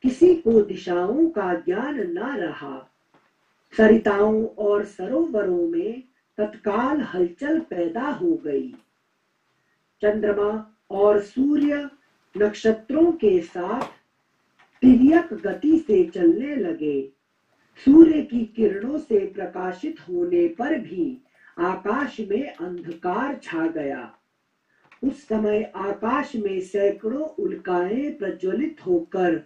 A: किसी को दिशाओं का ज्ञान न रहा। सरिताओं और सरोवरों में तत्काल हलचल पैदा हो गई। चंद्रमा और सूर्य नक्षत्रों के साथ तिर्यक गति से चलने लगे। सूर्य की किरणों से प्रकाशित होने पर भी आकाश में अंधकार छा गया। उस समय आकाश में सैकड़ों उल्काएं प्रज्वलित होकर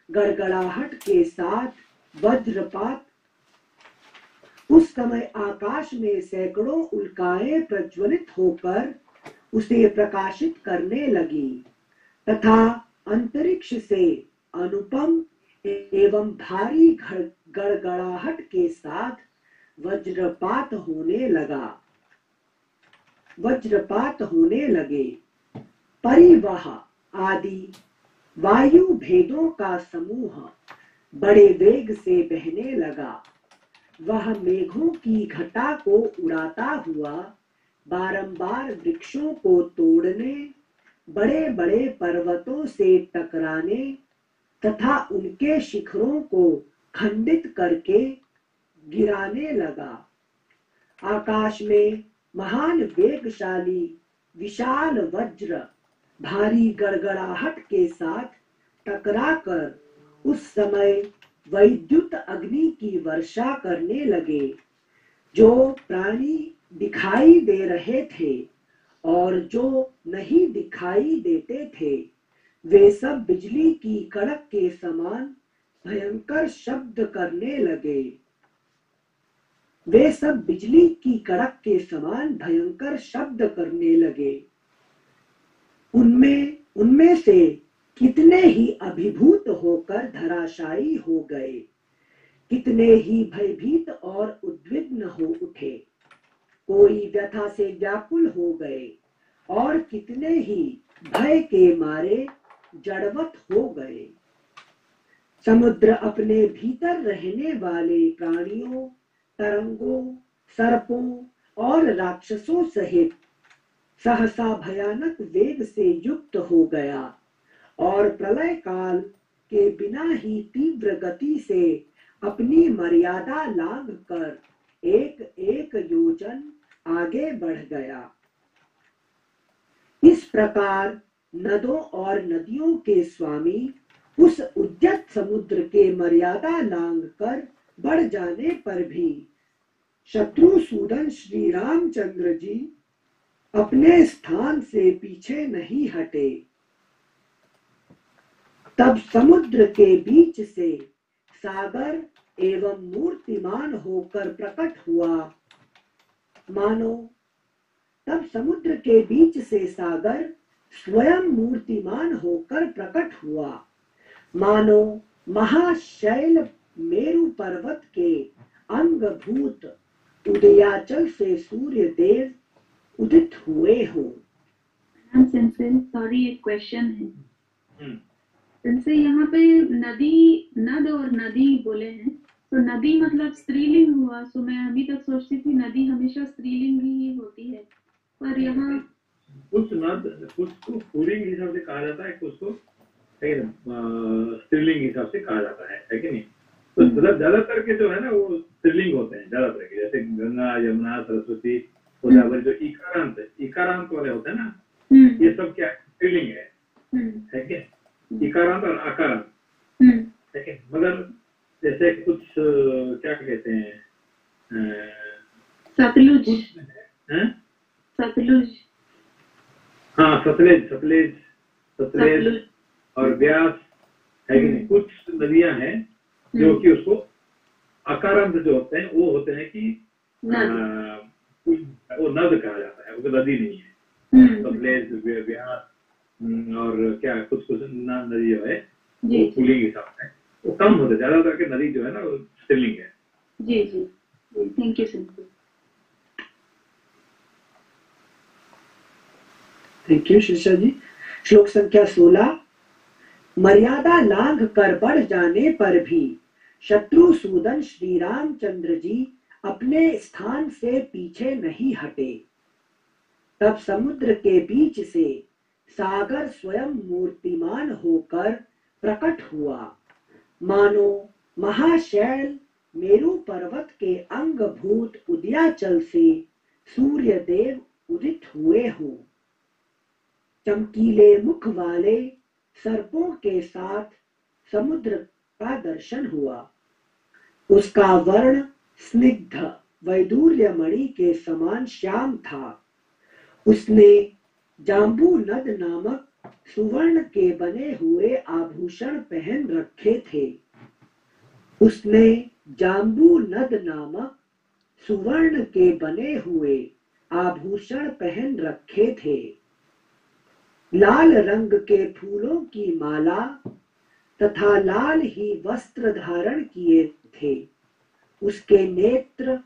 A: गड़गड़ाहट के साथ वज्रपात उसे प्रकाशित करने लगी तथा अंतरिक्ष से अनुपम एवं भारी गड़गड़ाहट के साथ वज्रपात होने लगे। परिवाह आदि वायु भेदों का समूह बड़े वेग से बहने लगा। वह मेघों की घटा को उड़ाता हुआ बारंबार वृक्षों को तोड़ने, बड़े बड़े पर्वतों से टकराने तथा उनके शिखरों को खंडित करके गिराने लगा। आकाश में महान वेगशाली विशाल वज्र भारी गड़गड़ाहट के साथ टकराकर उस समय वैद्युत अग्नि की वर्षा करने लगे। जो प्राणी दिखाई दे रहे थे और जो नहीं दिखाई देते थे, वे सब बिजली की कड़क के समान भयंकर शब्द करने लगे। वे सब बिजली की कड़क के समान भयंकर शब्द करने लगे। उनमें से कितने ही अभिभूत होकर धराशायी हो गए, कितने ही भयभीत और उद्विग्न हो उठे, कोई व्यथा से व्याकुल हो गए और कितने ही भय के मारे जड़वत हो गए। समुद्र अपने भीतर रहने वाले प्राणियों, तरंगों, सर्पों और राक्षसों सहित सहसा भयानक वेग से युक्त हो गया और प्रलय काल के बिना ही तीव्र गति से अपनी मर्यादा लांघ कर एक एक योजन आगे बढ़ गया। इस प्रकार नदों और नदियों के स्वामी उस उद्यत समुद्र के मर्यादा लांघ कर बढ़ जाने पर भी शत्रुसूदन श्री रामचंद्र जी अपने स्थान से पीछे नहीं हटे। तब समुद्र के बीच से सागर एवं मूर्तिमान होकर प्रकट हुआ, मानो तब समुद्र के बीच से सागर स्वयं मूर्तिमान होकर प्रकट हुआ, मानो महाशैल मेरु पर्वत के अंगभूत उदयाचल से सूर्य देव उदित हुए हो।
D: सॉरी, एक क्वेश्चन है। जैसे यहाँ पे नद और नदी बोले हैं, तो नदी मतलब स्त्रीलिंग हुआ। सो मैं अभी तक सोचती थी नदी हमेशा स्त्रीलिंग ही होती है, पर यहाँ
B: कुछ को पुल्लिंग हिसाब से कहा जाता है, कुछ को स्त्रीलिंग हिसाब से कहा जाता है कि नहीं? तो मतलब ज्यादातर के जो है ना वो स्त्रीलिंग होते हैं ज्यादातर के, जैसे गंगा, यमुना, सरस्वती, गोदावरी जो इकारांत वाले होते हैं ना, ये सब क्या स्त्रीलिंग है क्या? इकारांत और आकारांत, ठीक है। मगर जैसे कुछ क्या कहते हैं,
D: सतलुज,
B: हाँ सतलेज और ब्यास है कि नहीं? कुछ नदियां हैं जो कि उसको आकारांत जो होते हैं वो होते हैं कि वो नद कहा जाता है, वो नदी नहीं है। सतलेज, ब्यास और क्या कुछ नदी जो है वो पुल्लिंग हिसाब से वो कम होते, ज्यादातर के नदी जो है ना वो स्त्रीलिंग है।
D: जी जी, thank you sir.
A: Thank you Shiksha ji. श्लोक संख्या 16। मर्यादा लांघ कर बढ़ जाने पर भी शत्रुसूदन श्री रामचंद्र जी अपने स्थान से पीछे नहीं हटे। तब समुद्र के बीच से सागर स्वयं मूर्तिमान होकर प्रकट हुआ, मानो महाशैल मेरु पर्वत के अंगभूत उदयाचल से सूर्य देव उदित हुए हो। चमकीले मुख वाले सर्पों के साथ समुद्र का दर्शन हुआ। उसका वर्ण स्निग्ध वैदूर्य मणि के समान श्याम था। उसने जाम्बू नद नामक सुवर्ण के बने हुए आभूषण पहन रखे थे। उसने जाम्बू नद नामक सुवर्ण के बने हुए आभूषण पहन रखे थे। लाल रंग के फूलों की माला तथा लाल ही वस्त्र धारण किए थे। उसके नेत्र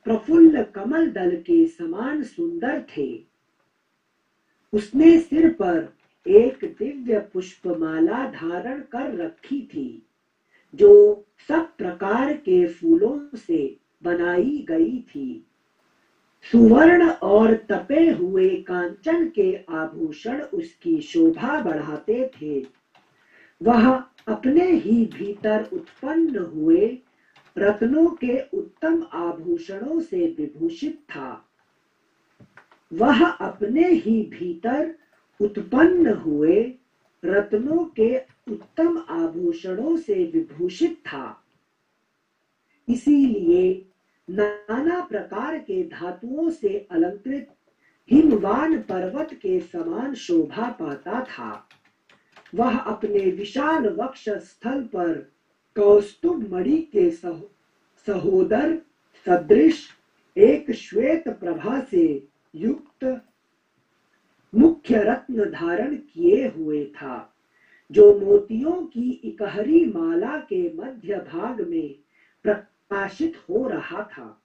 A: प्रफुल्ल कमल दल के समान सुंदर थे। उसने सिर पर एक दिव्य पुष्पमाला धारण कर रखी थी, जो सब प्रकार के फूलों से बनाई गई थी। सुवर्ण और तपे हुए कांचन के आभूषण उसकी शोभा बढ़ाते थे। वह अपने ही भीतर उत्पन्न हुए रत्नों के उत्तम आभूषणों से विभूषित था। वह अपने ही भीतर उत्पन्न हुए रत्नों के उत्तम आभूषणों से विभूषित था। इसीलिए नाना प्रकार के धातुओं से अलंकृत हिमवान पर्वत के समान शोभा पाता था। वह अपने विशाल वक्ष स्थल पर कौस्तुभ मणि के सहोदर सदृश एक श्वेत प्रभा से युक्त मुख्य रत्न धारण किए हुए था, जो मोतियों की इकहरी माला के मध्य भाग में प्रकाशित हो रहा था।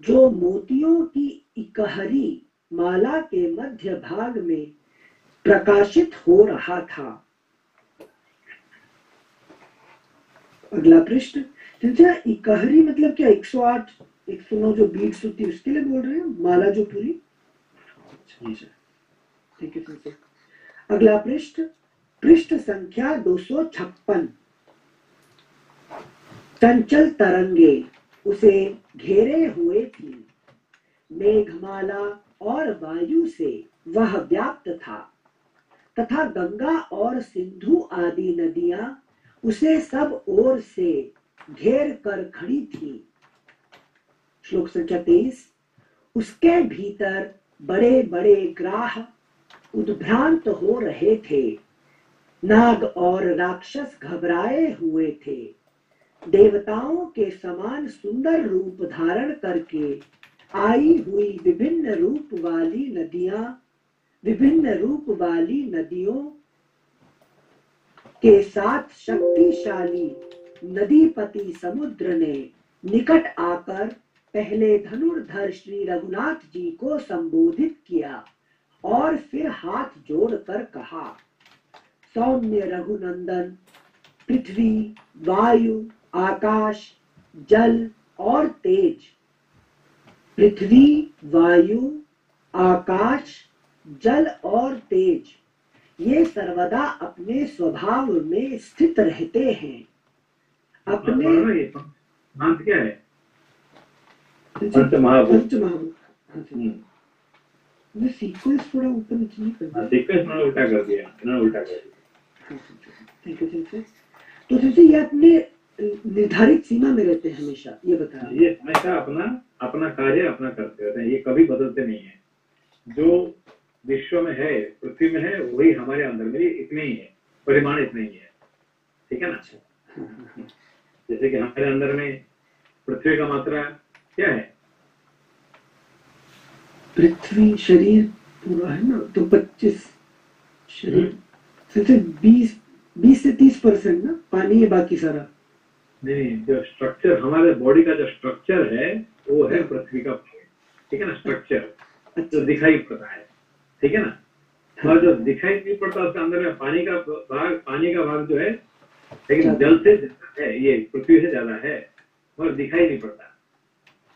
A: जो मोतियों की इकहरी माला के मध्य भाग में प्रकाशित हो रहा था। अगला पृष्ठ। इकहरी मतलब क्या? 108 109 जो बीट्स होती है उसके लिए बोल रहे हैं, माला जो पूरी। ठीक है, ठीक है। अगला पृष्ठ, पृष्ठ संख्या 256। चंचल तरंगे उसे घेरे हुए थी, मेघमाला और वायु से वह व्याप्त था, तथा गंगा और सिंधु आदि नदियां उसे सब ओर से घेर कर खड़ी थी। श्लोक संख्या 23। उसके भीतर बड़े बड़े ग्राह उद्भ्रांत हो रहे थे, नाग और राक्षस घबराए हुए थे। देवताओं के समान सुंदर रूप धारण करके आई हुई विभिन्न रूप वाली नदियों के साथ शक्तिशाली नदीपति समुद्र ने निकट आकर पहले धनुर्धर श्री रघुनाथ जी को संबोधित किया और फिर हाथ जोड़कर कहा, सौम्य रघुनंदन, पृथ्वी, वायु, आकाश, जल और तेज। पृथ्वी, वायु, आकाश, जल और तेज ये सर्वदा अपने स्वभाव में स्थित रहते हैं। अपने
B: नाम क्या है?
A: पंचमहाभूत। सीक्वेंस थोड़ा ऊपर नीचे नहीं कर
B: सीक्वेंस मैंने उल्टा कर दिया।
A: ठीक है। तो जैसे ये अपने निर्धारित सीमा में रहते हैं हमेशा, ये बताया।
B: ये हमेशा अपना कार्य अपना करते रहते हैं, ये कभी बदलते नहीं है। जो विश्व में है, पृथ्वी में है, वही हमारे अंदर में इतने ही है, परिमाण इतने ही है। ठीक है ना? जैसे कि हमारे अंदर में पृथ्वी का मात्रा क्या है?
A: पृथ्वी शरीर पूरा है ना, तो 25 शरीर से 20 से 30% ना पानी है, बाकी सारा
B: नहीं। जो स्ट्रक्चर हमारे बॉडी का जो स्ट्रक्चर है वो है पृथ्वी का भाग। ठीक है ना? स्ट्रक्चर जो दिखाई पड़ता है, ठीक है ना? और जो दिखाई नहीं पड़ता उसके अंदर में पानी का भाग जो है, लेकिन जल से ज्यादा है, ये पृथ्वी से ज्यादा है, और दिखाई नहीं पड़ता।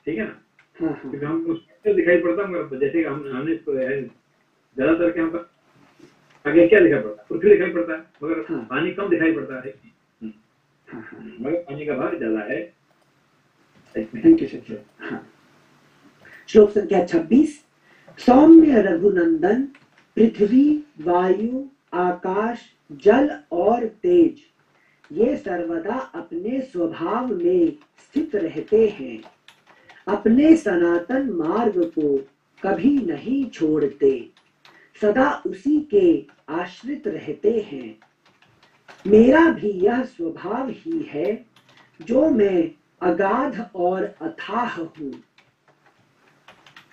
B: ठीक है ना? क्योंकि हम उसको दिखाई पड़ता, मगर जैसे हमने ज्यादातर के हमको आगे क्या दिखाई पड़ता? पृथ्वी दिखाई पड़ता है, मगर पानी कम दिखाई पड़ता है, मगर पानी का भाग ज्यादा है।
A: श्लोक संख्या 26। सौम्य रघुनंदन, पृथ्वी, वायु, आकाश, जल और तेज ये सर्वदा अपने स्वभाव में स्थित रहते हैं, अपने सनातन मार्ग को कभी नहीं छोड़ते, सदा उसी के आश्रित रहते हैं। मेरा भी यह स्वभाव ही है, जो मैं अगाध और अथाह हूँ,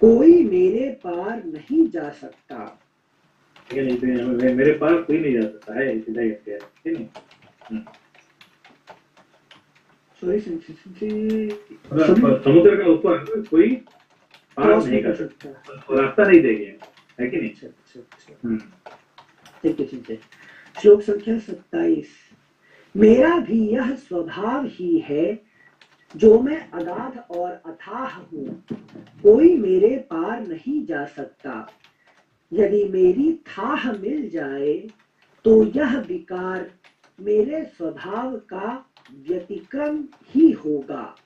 A: कोई मेरे पार नहीं जा सकता।
B: मेरे पार कोई नहीं जा सकता है, सीधा कहते हैं। समुद्र का ऊपर कोई पार नहीं कर सकता, रास्ता नहीं देंगे, है कि नहीं?
A: ठीक है। श्लोक संख्या 27। मेरा भी यह स्वभाव ही है, जो मैं अगाध और अथाह हूँ, कोई मेरे पार नहीं जा सकता। यदि मेरी थाह मिल जाए तो यह विकार मेरे स्वभाव का व्यतिक्रम ही होगा।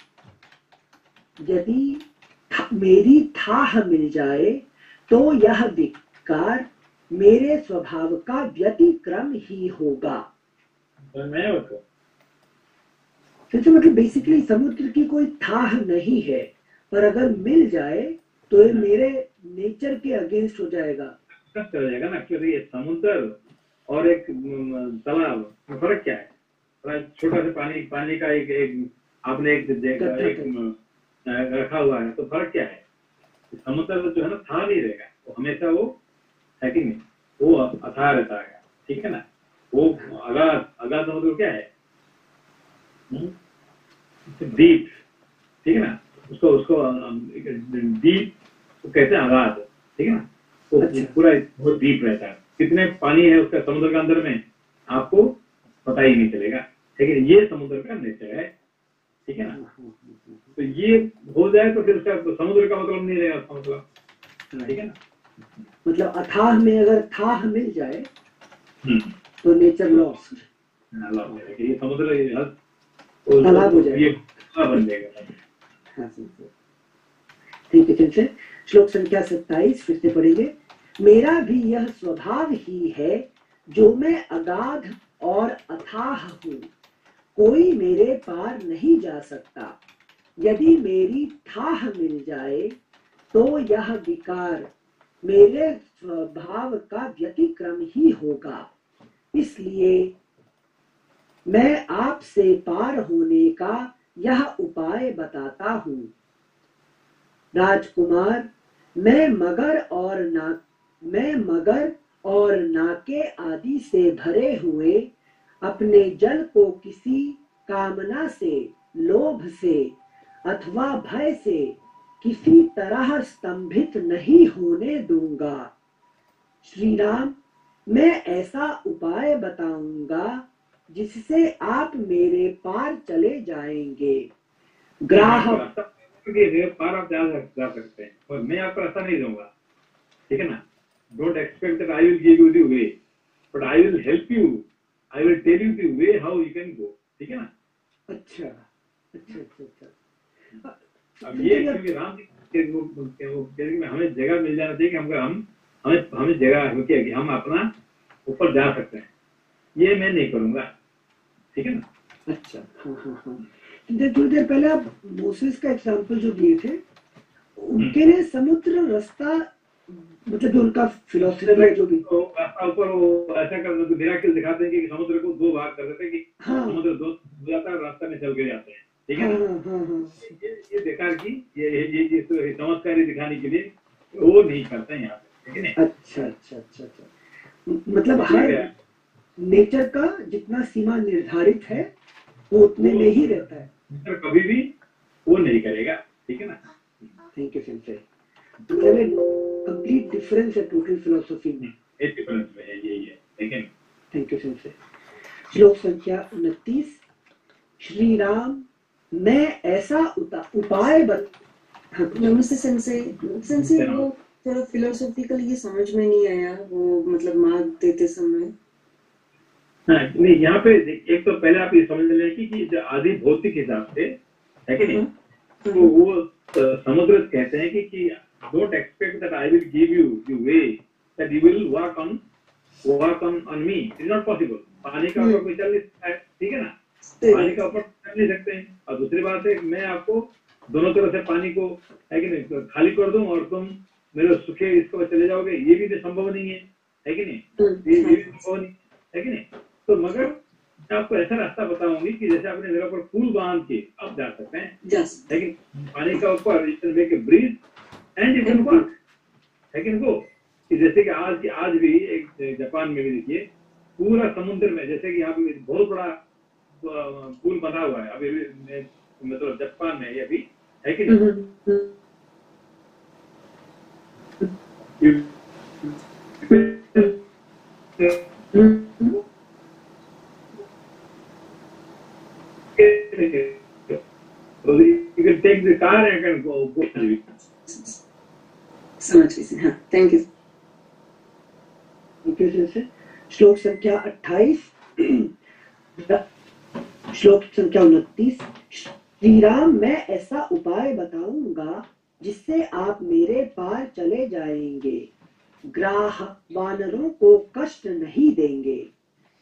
A: यदि मेरी थाह मिल जाए तो यह विकार मेरे स्वभाव का व्यतिक्रम ही होगा। तो मतलब बेसिकली समुद्र की कोई थाह नहीं है, पर अगर मिल जाए तो ये मेरे नेचर के अगेंस्ट हो जाएगा।
B: चल जाएगा ना, क्योंकि ये समुद्र और एक तालाब में फर्क क्या है? छोटा सा पानी का एक आपने एक रखा हुआ है, तो फर्क क्या है? समुद्र जो है ना था नहीं रहेगा, वो हमेशा वो है कि नहीं, वो अथाह रहता है, ठीक है ना। वो अगाध समुद्र क्या है? डीप, ठीक है ना। उसको डीप कहते हैं अगाध, ठीक है ना। तो पूरा बहुत डीप रहता है, कितने पानी है उसका समुद्र के अंदर में आपको पता ही नहीं चलेगा, ठीक है। ये समुद्र का नेचर है, ठीक है ना। तो ये हो जाए तो फिर उसका समुद्र का मतलब नहीं रहेगा उसका मतलब, ठीक है ना।
A: मतलब अथाह में अगर थाह मिल जाए तो नेचर लॉस्ट,
B: ये समुद्र
A: तालाब हो जाएगा,
B: ये बन जाएगा।
A: हाँ, ठीक है। फिर से श्लोक संख्या 27 फिर से पढ़ेंगे। मेरा भी यह स्वभाव ही है जो मैं अगाध और अथाह हूँ, कोई मेरे पार नहीं जा सकता। यदि मेरी थाह मिल जाए तो यह विकार मेरे स्वभाव का व्यतिक्रम ही होगा। इसलिए मैं आपसे पार होने का यह उपाय बताता हूँ। राजकुमार, मैं मगर और नाके आदि से भरे हुए अपने जल को किसी कामना से, लोभ से अथवा भय से किसी तरह स्तंभित नहीं होने दूंगा। श्री राम, मैं ऐसा उपाय बताऊंगा जिससे आप मेरे पार चले जाएंगे। ग्राहक
B: पार आप जा सकते हैं, और मैं आपको ऐसा नहीं दूंगा, ठीक है ना। Don't expect that I will give you the way, but I will help you, I will tell you the way how you can go, ठीक है ना।
A: अच्छा अच्छा अच्छा अच्छा।
B: अब ये क्योंकि राम जी हमें जगह मिल जाना चाहिए कि हमें जगह हो कि हम अपना ऊपर जा सकते हैं, ये मैं नहीं करूंगा, ठीक है ना।
A: अच्छा, हाँ हाँ हाँ। थोड़ी देर पहले आप मोसेस का एग्जांपल जो दिए थे, उनके लिए समुद्र रास्ता, मतलब जो उनका फिलोसफी है जो भी,
B: तो रास्ता ऊपर वो ऐसा कर देते, मिराकिल दिखाते हैं कि समुद्र को दो भाग कर देते हैं कि
A: हाँ,
B: समुद्र दो हो जाता है और रास्ते में चल के जाते हैं, ठीक है
A: हाँ
B: ना।
A: हाँ हाँ हाँ।
B: ये बेकार की ये चमत्कारी दिखाने के लिए वो नहीं करते हैं यहाँ पे, ठीक है।
A: अच्छा अच्छा अच्छा अच्छा। मतलब हर नेचर का जितना सीमा निर्धारित है वो उतने में ही रहता है,
B: कभी भी वो नहीं करेगा, ठीक है ना।
A: Thank you sensei. मतलब कंप्लीट डिफरेंस है टोटल फिलोसफी में,
B: एक डिफरेंस में है, यही है, ठीक है।
A: Thank you sensei. श्लोक संख्या 29। श्री राम, मैं ऐसा उपाय
E: नमस्ते सेंसे वो थोड़ा फिलोसॉफिकल ये समझ में नहीं आया, वो मतलब मार्ग देते समय।
B: हाँ, नहीं यहाँ पे एक तो पहले आप ये समझ लें कि जो आदि भौतिक हिसाब से है कि नहीं, तो वो समुद्र कहते हैं कि don't expect that I will give you the way that you will walk on me, it is not possible. पानी का ऊपर कोई चल नहीं सकता है, ठीक है ना, पानी का ऊपर चल नहीं सकते हैं। और दूसरी बात है, मैं आपको दोनों तरफ से पानी को है कि नहीं खाली कर दूं और तुम मेरे सूखे इसको चले जाओगे, ये भी तो संभव नहीं है कि नहीं, ये भी संभव नहीं है कि नहीं। तो मगर मैं आपको ऐसा रास्ता बताऊंगी कि जैसे आपने मेरे ऊपर पुल बांध के आप जा सकते हैं, लेकिन पानी का ऊपर bridge and you can walk, लेकिन वो कि जैसे कि आज भी एक जापान में भी देखिए पूरा समुद्र में, जैसे कि यहाँ पे बहुत बड़ा पुल बना हुआ है अभी मतलब जापान में ये भी है कि नहीं। So you can take the car and can go.
E: समझ गई, हाँ, थैंक यू।
A: श्लोक संख्या 28। श्लोक संख्या 29। श्री राम, मैं ऐसा उपाय बताऊंगा जिससे आप मेरे पार चले जाएंगे। ग्राह वानरों को कष्ट नहीं देंगे,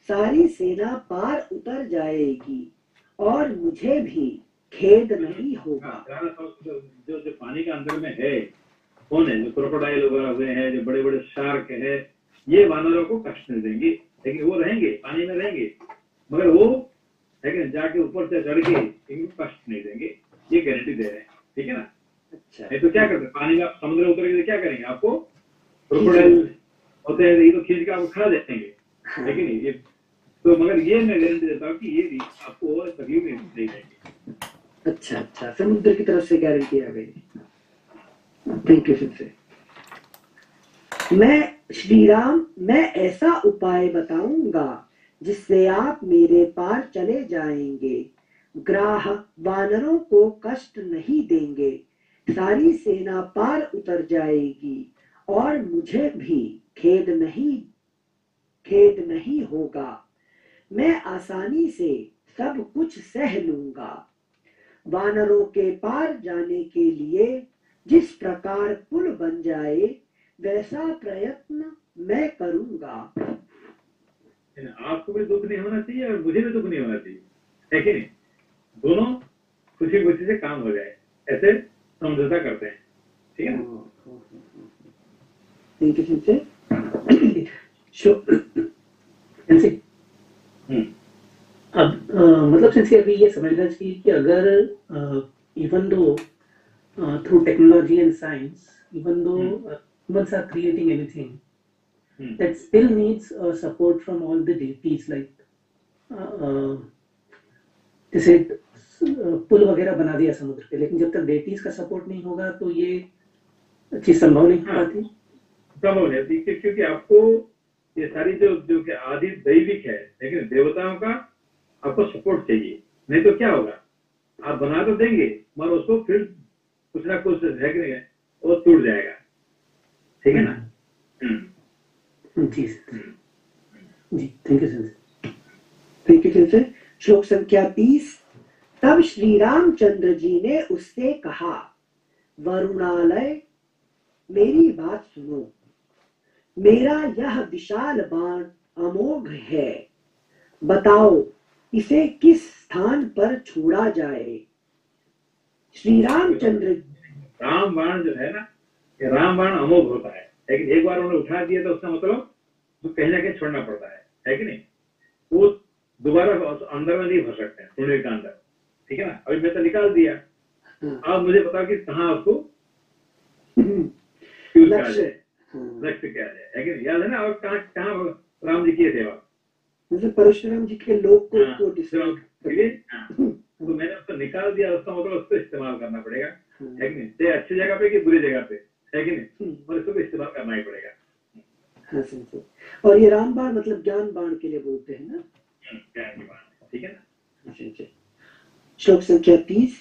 A: सारी सेना पार उतर जाएगी और मुझे भी खेद नहीं होगा।
B: जो पानी के अंदर में है कौन है, जो क्रोकोडाइल वगैरह हुए हैं, जो बड़े बड़े शार्क है, ये वानरों को कष्ट नहीं देंगे, लेकिन वो रहेंगे पानी में रहेंगे, मगर वो लेकिन जाके ऊपर से चढ़ के इनको कष्ट नहीं देंगे, ये गारंटी दे रहे हैं, ठीक है ना। नहीं तो क्या करते, पानी में आप समुद्र उतर के क्या करेंगे, आपको क्रोकोडाइल होते हैं, ये तो खींच के आपको खा देंगे, है कि नहीं। ये तो मगर ये मैं गारंटी देता हूँ कि ये भी आपको तकलीफ नहीं देंगे।
A: अच्छा अच्छा, समुद्र की तरफ से गारंटी आ गई। Thank you sir. मैं श्री राम, मैं ऐसा उपाय बताऊंगा जिससे आप मेरे पार चले जाएंगे। ग्राह वानरों को कष्ट नहीं देंगे, सारी सेना पार उतर जाएगी और मुझे भी खेद नहीं होगा। मैं आसानी से सब कुछ सह लूंगा। वानरों के पार जाने के लिए जिस प्रकार पुल बन जाए वैसा प्रयत्न मैं करूंगा।
B: आपको भी दुख नहीं होना चाहिए और मुझे भी दुख नहीं होना चाहिए, है कि नहीं। दोनों खुशी खुशी से काम हो जाए, ऐसे समझौता करते हैं, ठीक है ना।
C: अब मतलब सिंसी अभी ये समझना चाहिए कि अगर even though through technology and science, even though humans are creating anything, that still needs support from all the deities, like जैसे पुल वगैरह बना दिया समुद्र पे, लेकिन जब तक डेटीज का सपोर्ट नहीं होगा तो ये चीज संभव नहीं हो पाती।
B: संभव नहीं, क्योंकि आपको ये सारी जो कि आदि दैविक है, लेकिन देवताओं का आपको सपोर्ट चाहिए, नहीं तो क्या होगा, आप बना तो देंगे मगर उसको फिर कुछ ना कुछ है कि नहीं, वो टूट जाएगा, ठीक है ना।
C: जी जी, thank you sir.
A: Thank you sir. श्लोक संख्या 30। तब श्री रामचंद्र जी ने उससे कहा, वरुणालय मेरी बात सुनो, मेरा यह विशाल बाण अमोघ है, बताओ इसे किस स्थान पर छोड़ा जाए। श्री रामचंद्र,
B: राम बाण जो है ना, ये राम बाण अमोघ होता है, लेकिन एक बार उन्होंने उठा दिया तो उसका मतलब तो कहीं ना कहीं छोड़ना पड़ता है कि नहीं। वो दोबारा अंदर में नहीं भर सकते हैं, टूने के अंदर, ठीक है ना। अभी मैं तो निकाल दिया, आप मुझे बताओ कि कहाँ उसको लक्ष्य क्या है कि नहीं। याद है ना, और कहाँ राम जी किए थे आप,
A: मतलब परशुराम जी के लोग को
B: तो मैंने उसको निकाल दिया, उसका मतलब उसको इस्तेमाल करना पड़ेगा, है कि नहीं। चाहे अच्छी जगह पे कि बुरी जगह पे, है कि नहीं, और इसको इस्तेमाल करना ही पड़ेगा।
A: हाँ सर। और ये रामबाण मतलब ज्ञान बाण के लिए बोलते हैं ना,
B: ज्ञान की बाण, ठीक है ना।
A: श्लोक संख्या 30।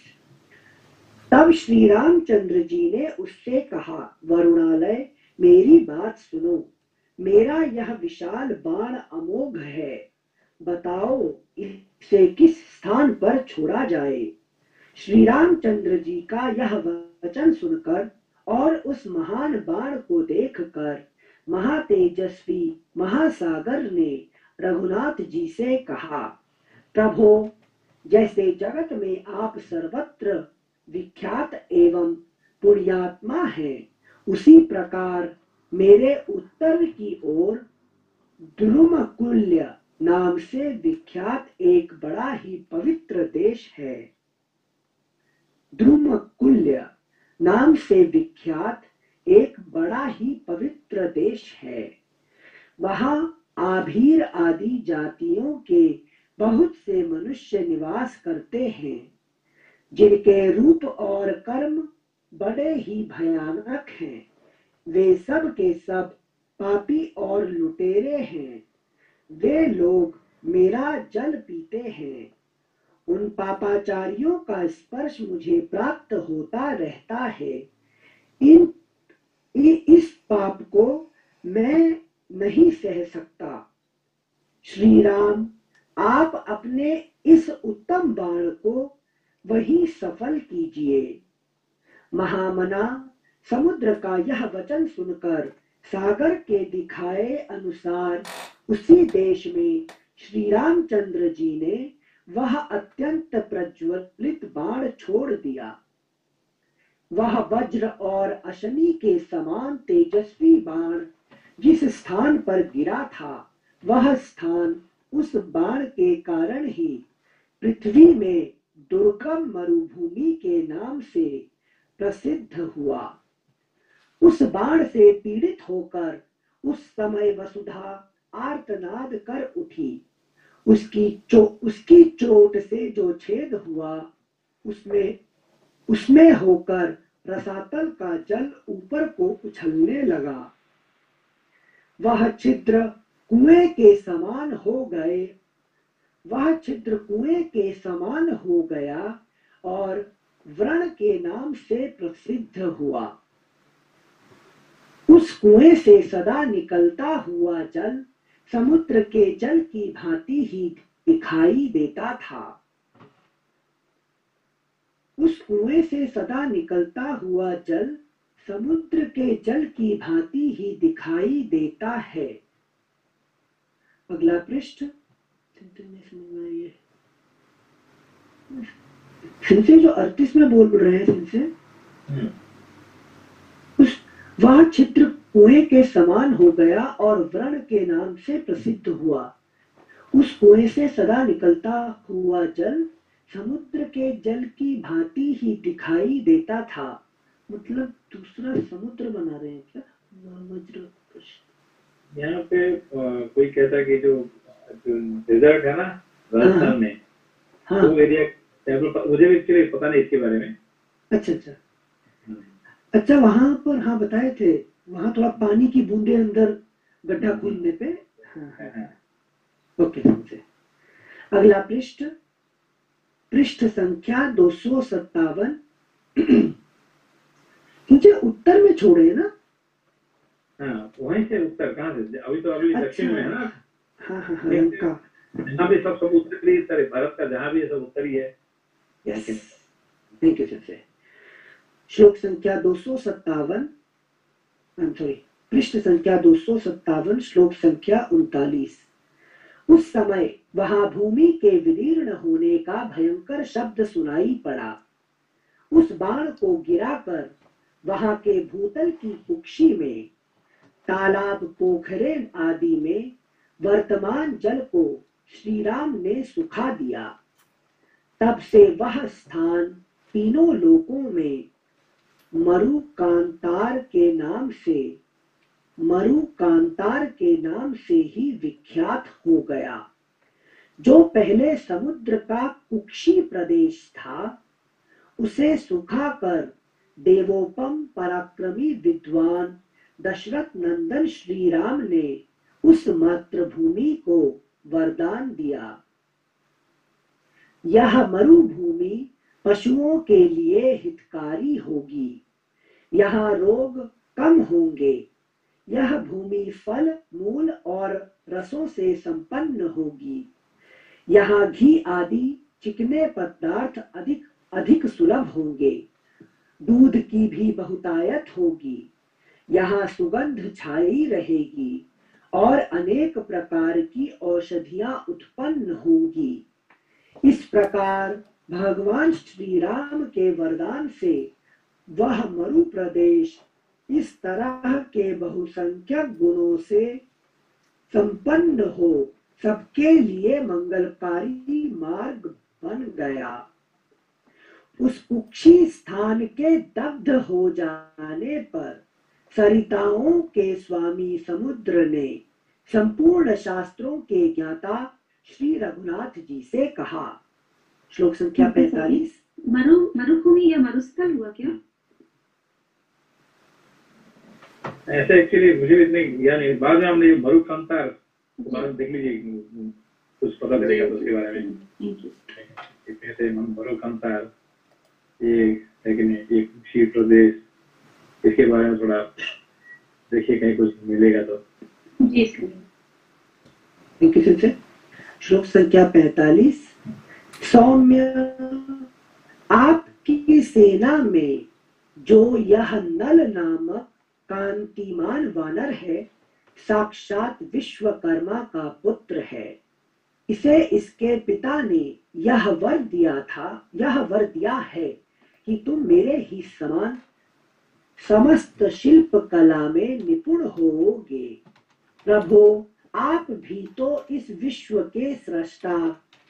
A: तब श्री रामचंद्र जी ने उससे कहा, वरुणालय मेरी बात सुनो, मेरा यह विशाल बाण अमोघ है, बताओ इसे किस स्थान पर छोड़ा जाए। श्री रामचंद्र जी का यह वचन सुनकर और उस महान बाण को देखकर महातेजस्वी महासागर ने रघुनाथ जी से कहा, प्रभो, जैसे जगत में आप सर्वत्र विख्यात एवं पुण्यात्मा हैं, उसी प्रकार मेरे उत्तर की ओर द्रुमकुल्य नाम से विख्यात एक बड़ा ही पवित्र देश है। द्रुमकुल्य नाम से विख्यात एक बड़ा ही पवित्र देश है। वहां आभीर आदि जातियों के बहुत से मनुष्य निवास करते हैं, जिनके रूप और कर्म बड़े ही भयानक हैं। वे सब के सब पापी और लुटेरे हैं। वे लोग मेरा जल पीते हैं। उन पापाचारियों का स्पर्श मुझे प्राप्त होता रहता है। इस पाप को मैं नहीं सह सकता। श्री राम, आप अपने इस उत्तम बाण को वही सफल कीजिए। महामना समुद्र का यह वचन सुनकर सागर के दिखाए अनुसार उसी देश में श्री रामचंद्र जी ने वह अत्यंत प्रज्वलित बाण छोड़ दिया। वह वज्र और अशनी के समान तेजस्वी बाण जिस स्थान पर गिरा था, वह स्थान उस बाण के कारण ही पृथ्वी में दुर्गम मरुभूमि के नाम से प्रसिद्ध हुआ। उस बाण से पीड़ित होकर उस समय वसुधा आर्तनाद कर उठी। उसकी चोट से जो छेद हुआ उसमें होकर रसातल का जल ऊपर को उछलने लगा। वह छिद्र कुएं के समान हो गया और व्रण के नाम से प्रसिद्ध हुआ। उस कुएं से सदा निकलता हुआ जल समुद्र के जल की भांति ही दिखाई देता था। उस कुएं से सदा निकलता हुआ जल समुद्र के जल की भांति ही दिखाई देता है। अगला पृष्ठ सिंसे जो 38 में बोल रहे हैं सिंसे, वह छिद्र कुएं के समान हो गया और व्रण के नाम से प्रसिद्ध हुआ। उस कुएं से सदा निकलता हुआ जल समुद्र के जल की भांति ही दिखाई देता था। मतलब दूसरा समुद्र बना रहे हैं क्या?
B: यहाँ पे कोई कहता है कि जो डेजर्ट है ना राजस्थान में,
A: हाँ,
B: वो एरिया मुझे भी एक्चुअली पता नहीं इसके बारे में।
A: अच्छा वहां पर हाँ बताए थे, वहां थोड़ा पानी की बूंदे अंदर गड्ढा खोदने पे। ओके समझे। अगला पृष्ठ संख्या 257। मुझे उत्तर में छोड़े ना।
B: हाँ वहीं से उत्तर कहाँ से? अभी दक्षिण में है ना।
A: हाँ
B: यहाँ भी सब उत्तरी तरह भारत का जहाँ भी है सब उत्तरी है।
A: Yes thank you sir. श्लोक संख्या 257 पृष्ठ संख्या 257 श्लोक संख्या 39। उस समय वहां भूमि के विदीर्ण होने का भयंकर शब्द सुनाई पड़ा। उस बाण को गिराकर वहां के भूतल की कुक्षी में, तालाब, पोखरे आदि में वर्तमान जल को श्री राम ने सुखा दिया। तब से वह स्थान तीनों लोकों में मरुकांतार के नाम से ही विख्यात हो गया। जो पहले समुद्र का कुक्षी प्रदेश था, उसे सुखाकर देवोपम पराक्रमी विद्वान दशरथ नंदन श्री राम ने उस मातृभूमि को वरदान दिया। यह मरुभूमि पशुओं के लिए हितकारी होगी। यहाँ रोग कम होंगे। यह भूमि फल, मूल और रसों से संपन्न होगी। यहाँ घी आदि चिकने पदार्थ अधिक सुलभ होंगे। दूध की भी बहुतायत होगी। यहाँ सुगंध छाई रहेगी और अनेक प्रकार की औषधियां उत्पन्न होंगी। इस प्रकार भगवान श्री राम के वरदान से वह मरु प्रदेश इस तरह के बहुसंख्यक गुणों से संपन्न हो सबके लिए मंगलकारी मार्ग बन गया। उस कुक्षी स्थान के दग्ध हो जाने पर सरिताओं के स्वामी समुद्र ने संपूर्ण शास्त्रों के ज्ञाता श्री रघुनाथ जी से कहा। श्लोक संख्या 45।
D: मरुभूमि या मरुस्थल हुआ क्या?
B: ऐसे एक्चुअली मुझे भी इतने ज्ञान नहीं। बाद में हमने मरुकांतार बाद में देख लीजिए, कुछ पता चलेगा तो उसके बारे में। कैसे मरुकांतार ये है कि नहीं, एक कुक्षी प्रदेश, इसके बारे में थोड़ा देखिए, कहीं कुछ मिलेगा तो।
A: श्लोक संख्या 45। सौम्य, आपकी सेना में जो यह नल नामक कांतिमान वानर है, साक्षात विश्वकर्मा का पुत्र है। इसे इसके पिता ने यह वर दिया है कि तुम मेरे ही समान समस्त शिल्प कला में निपुण होगे। प्रभु, आप भी तो इस विश्व के सृष्टा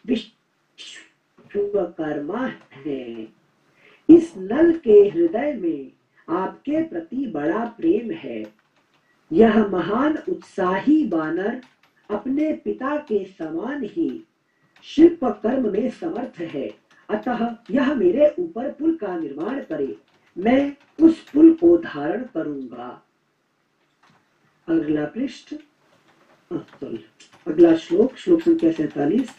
A: विश्वकर्मा हैं। इस नल के हृदय में आपके प्रति बड़ा प्रेम है। यह महान उत्साही वानर अपने पिता के समान ही शिल्प कर्म में समर्थ है, अतः यह मेरे ऊपर पुल का निर्माण करे, मैं उस पुल को धारण करूंगा। अगला पृष्ठ, अगला श्लोक, श्लोक संख्या 47।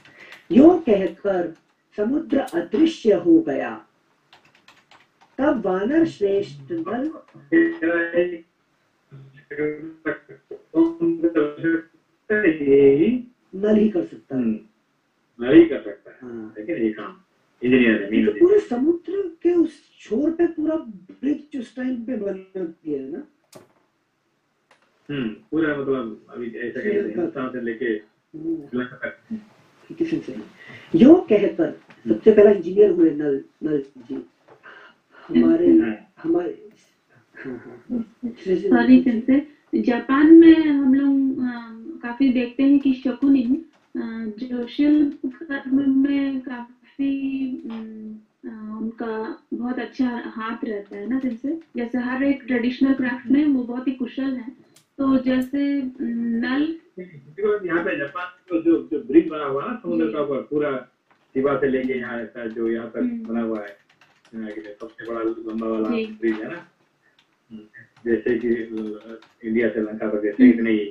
A: यो कहकर समुद्र अदृश्य हो गया। तब वानर श्रेष्ठ नल नल ही कर सकता है,
B: नल ही कर सकता है।
A: हाँ।
B: लेकिन ये काम इंजीनियर है,
A: तो पूरे समुद्र के उस छोर पे पूरा ब्रिज उस टाइम पे बन गया है ना।
B: पूरा मतलब अभी ऐसा हिंदुस्तान से लेके
A: यो कहकर सबसे पहला इंजीनियर हुए नल जी हमारे
D: सॉरी से जापान में हम लोग काफी देखते हैं कि शकुनिन जो शिल्प कर्म में काफी उनका बहुत अच्छा हाथ रहता है ना, जैसे हर एक ट्रेडिशनल क्राफ्ट में वो बहुत ही कुशल है। तो जैसे नल
B: यहाँ पे जापान जो ब्रिज बना हुआ है समुद्र का ऊपर, पूरा शिवा से लेके यहाँ ऐसा जो यहाँ तक बना हुआ है, सबसे बड़ा लंबा वाला ब्रिज है ना, जैसे कि इंडिया से लंका तक जैसे इतने ही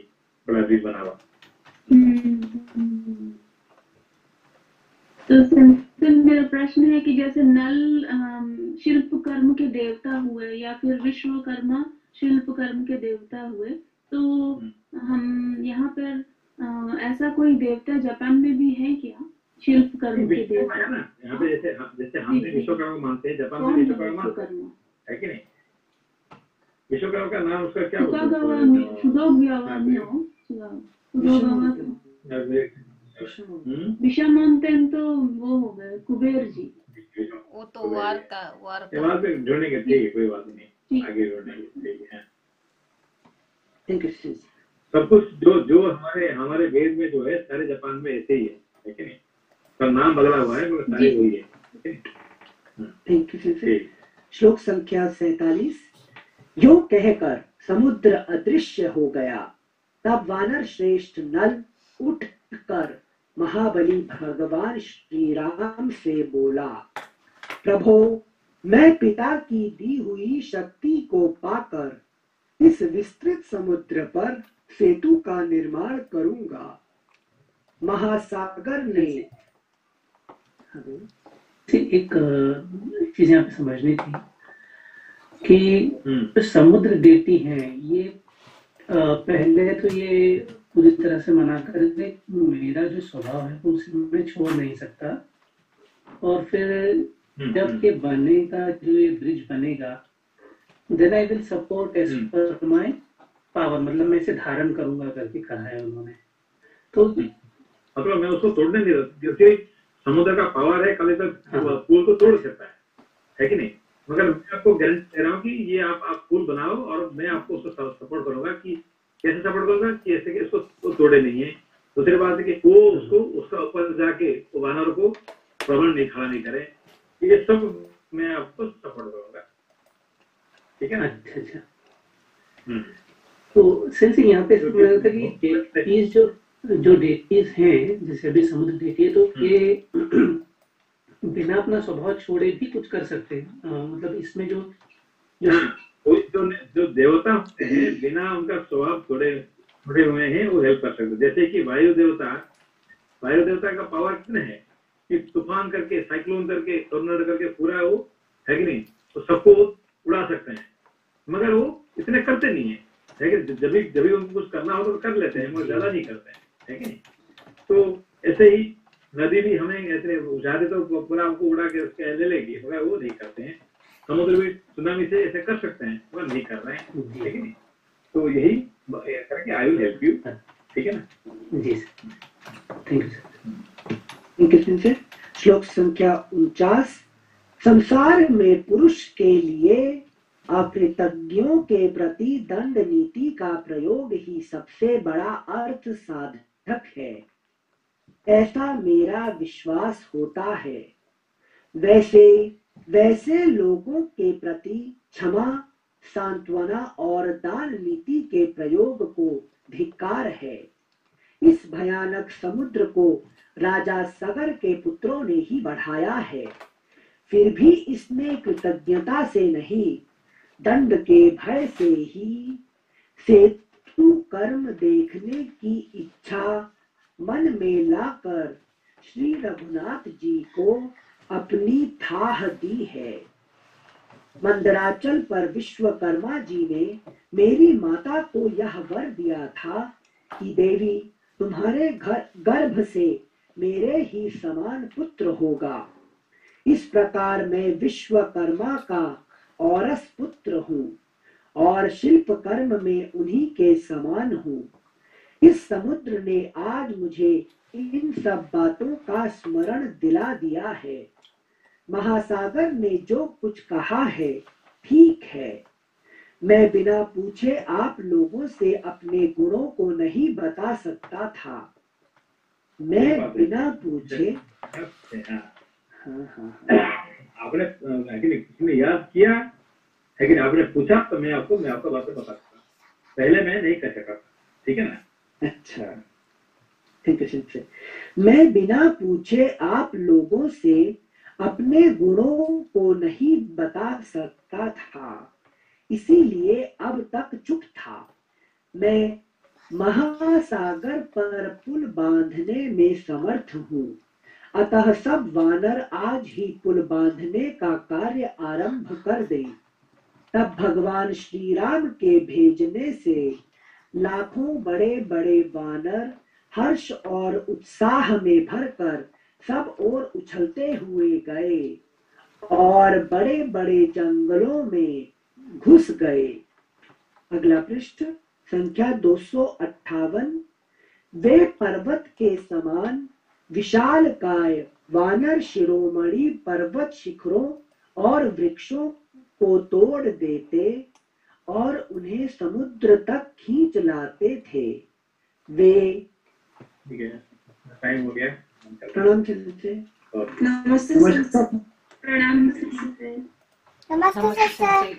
B: बड़ा ब्रिज बना हुआ।
D: तो मेरा प्रश्न है कि जैसे नल शिल्प कर्म के देवता हुए या फिर विश्वकर्मा शिल्प कर्म के देवता हुए, तो हम यहाँ पर ऐसा कोई देवता जापान में भी है क्या शिल्प कर्म के देवता?
B: है ना, यहाँ पे जैसे हम भी विश्वकर्मा मानते हैं, जापान में विश्वकर्मा है कि नहीं? विश्वकर्मा का नाम उसका क्या होता है?
D: विश्वमंतन तो वो हो गए कुबेर जी,
F: वो तो वार का
B: पे ढूंढेंगे, ठीक है, कोई बात नहीं, आगे ढूंढेंगे, ठीक है। सब कुछ जो हमारे वेद में जो है सारे जापान में ऐसे ही है कि नहीं? पर नाम बदला हुआ है मगर सारे वही है।
A: Thank you. श्लोक संख्या 47। यो कहकर समुद्र अदृश्य हो गया। तब वानर श्रेष्ठ नल उठकर महाबली भगवान श्री राम से बोला, प्रभो, मैं पिता की दी हुई शक्ति को पाकर इस विस्तृत समुद्र पर सेतु का निर्माण करूंगा। महासागर ने
C: एक चीज यहाँ पे समझनी थी कि समुद्र देती हैं ये पहले तो ये पूरी तरह से मना कर दे, मेरा जो स्वभाव है वो उसे मैं छोड़ नहीं सकता। और फिर जब ये बनेगा, जो ये ब्रिज बनेगा, then I will support as per my power, मतलब मैं इसे धारण करूंगा करके कहा है उन्होंने। तो
B: मतलब मैं उसको तोड़ने नहीं रहता, क्योंकि समुद्र का पावर है, कभी तक पुल को तोड़ सकता है कि नहीं? मगर मैं आपको गारंटी दे रहा हूँ कि ये आप पुल बनाओ और मैं आपको उसको सपोर्ट करूंगा। कि कैसे सपोर्ट करूंगा? कि ऐसे कि इसको तोड़े नहीं है। दूसरी बात है कि वो उसको उसका ऊपर जाके वानर को प्रबल नहीं खड़ा नहीं करे, ये सब मैं आपको सपोर्ट करूंगा, ठीक है ना?
C: अच्छा। तो सेंसी यहाँ पे कि जो डेटीज हैं, जैसे अभी समुद्र डेटी है, तो ये बिना अपना स्वभाव छोड़े भी कुछ कर सकते हैं। मतलब इसमें जो
B: देवता होते हैं बिना उनका स्वभाव छोड़े हुए हैं, वो हेल्प कर सकते हैं। जैसे कि वायु देवता का पावर कितना है कि तूफान करके, साइक्लोन करके, टोर्नेडो करके पूरा वो है कि नहीं, तो सबको उड़ा सकते हैं। मगर वो इतने करते नहीं है कि जब भी उनको कुछ करना हो तो कर लेते हैं, मगर ज्यादा नहीं करते हैं, है कि नहीं? तो ऐसे ही नदी भी हमें ऐसे उजाड़े तो पूरा हमको उड़ा के उसके ले लेगी, मगर वो नहीं करते हैं। समुद्र भी सुनामी से ऐसे कर सकते हैं, मगर नहीं कर रहे हैं, ठीक है नहीं? तो यही करके आई विल हेल्प यू, ठीक है ना?
C: जी थैंक
A: यू सर। श्लोक संख्या 49। संसार में पुरुष के लिए अकृतज्ञों के प्रति दंड नीति का प्रयोग ही सबसे बड़ा अर्थ साधक है, ऐसा मेरा विश्वास होता है। वैसे वैसे लोगों के प्रति क्षमा, सांत्वना और दान नीति के प्रयोग को धिक्कार है। इस भयानक समुद्र को राजा सगर के पुत्रों ने ही बढ़ाया है, फिर भी इसने कृतज्ञता से नहीं, दंड के भय से ही सेतु कर्म देखने की इच्छा मन में लाकर श्री रघुनाथ जी को अपनी थाह दी है। मंदराचल पर विश्वकर्मा जी ने मेरी माता को यह वर दिया था कि देवी तुम्हारे गर्भ से मेरे ही समान पुत्र होगा। इस प्रकार मैं विश्वकर्मा का औरस पुत्र हूँ और शिल्प कर्म में उन्हीं के समान हूँ। इस समुद्र ने आज मुझे इन सब बातों का स्मरण दिला दिया है। महासागर ने जो कुछ कहा है ठीक है। मैं बिना पूछे आप लोगों से अपने गुणों को नहीं बता सकता था। मैं बिना पूछे
B: आपने किसी ने याद किया, लेकिन आपने पूछा तो मैं आपको बातें बता सकता। पहले मैं नहीं कर सका, ठीक है ना?
A: अच्छा, ठीक है। मैं बिना पूछे आप लोगों से अपने गुणों को नहीं बता सकता था, इसीलिए अब तक चुप था। मैं महासागर पर पुल बांधने में समर्थ हूँ, अतः सब वानर आज ही पुल बांधने का कार्य आरंभ कर दें। तब भगवान श्री राम के भेजने से लाखों बड़े बड़े वानर हर्ष और उत्साह में भरकर सब ओर उछलते हुए गए और बड़े बड़े जंगलों में घुस गए। अगला पृष्ठ संख्या 258। वे पर्वत के समान विशालकाय वानर शिरोमणि पर्वत शिखरों और वृक्षों को तोड़ देते और उन्हें समुद्र तक खींच लाते थे। वे
B: टाइम हो गया।
A: प्रणाम चलते।
E: नमस्ते।
D: प्रणाम।
F: नमस्ते सर।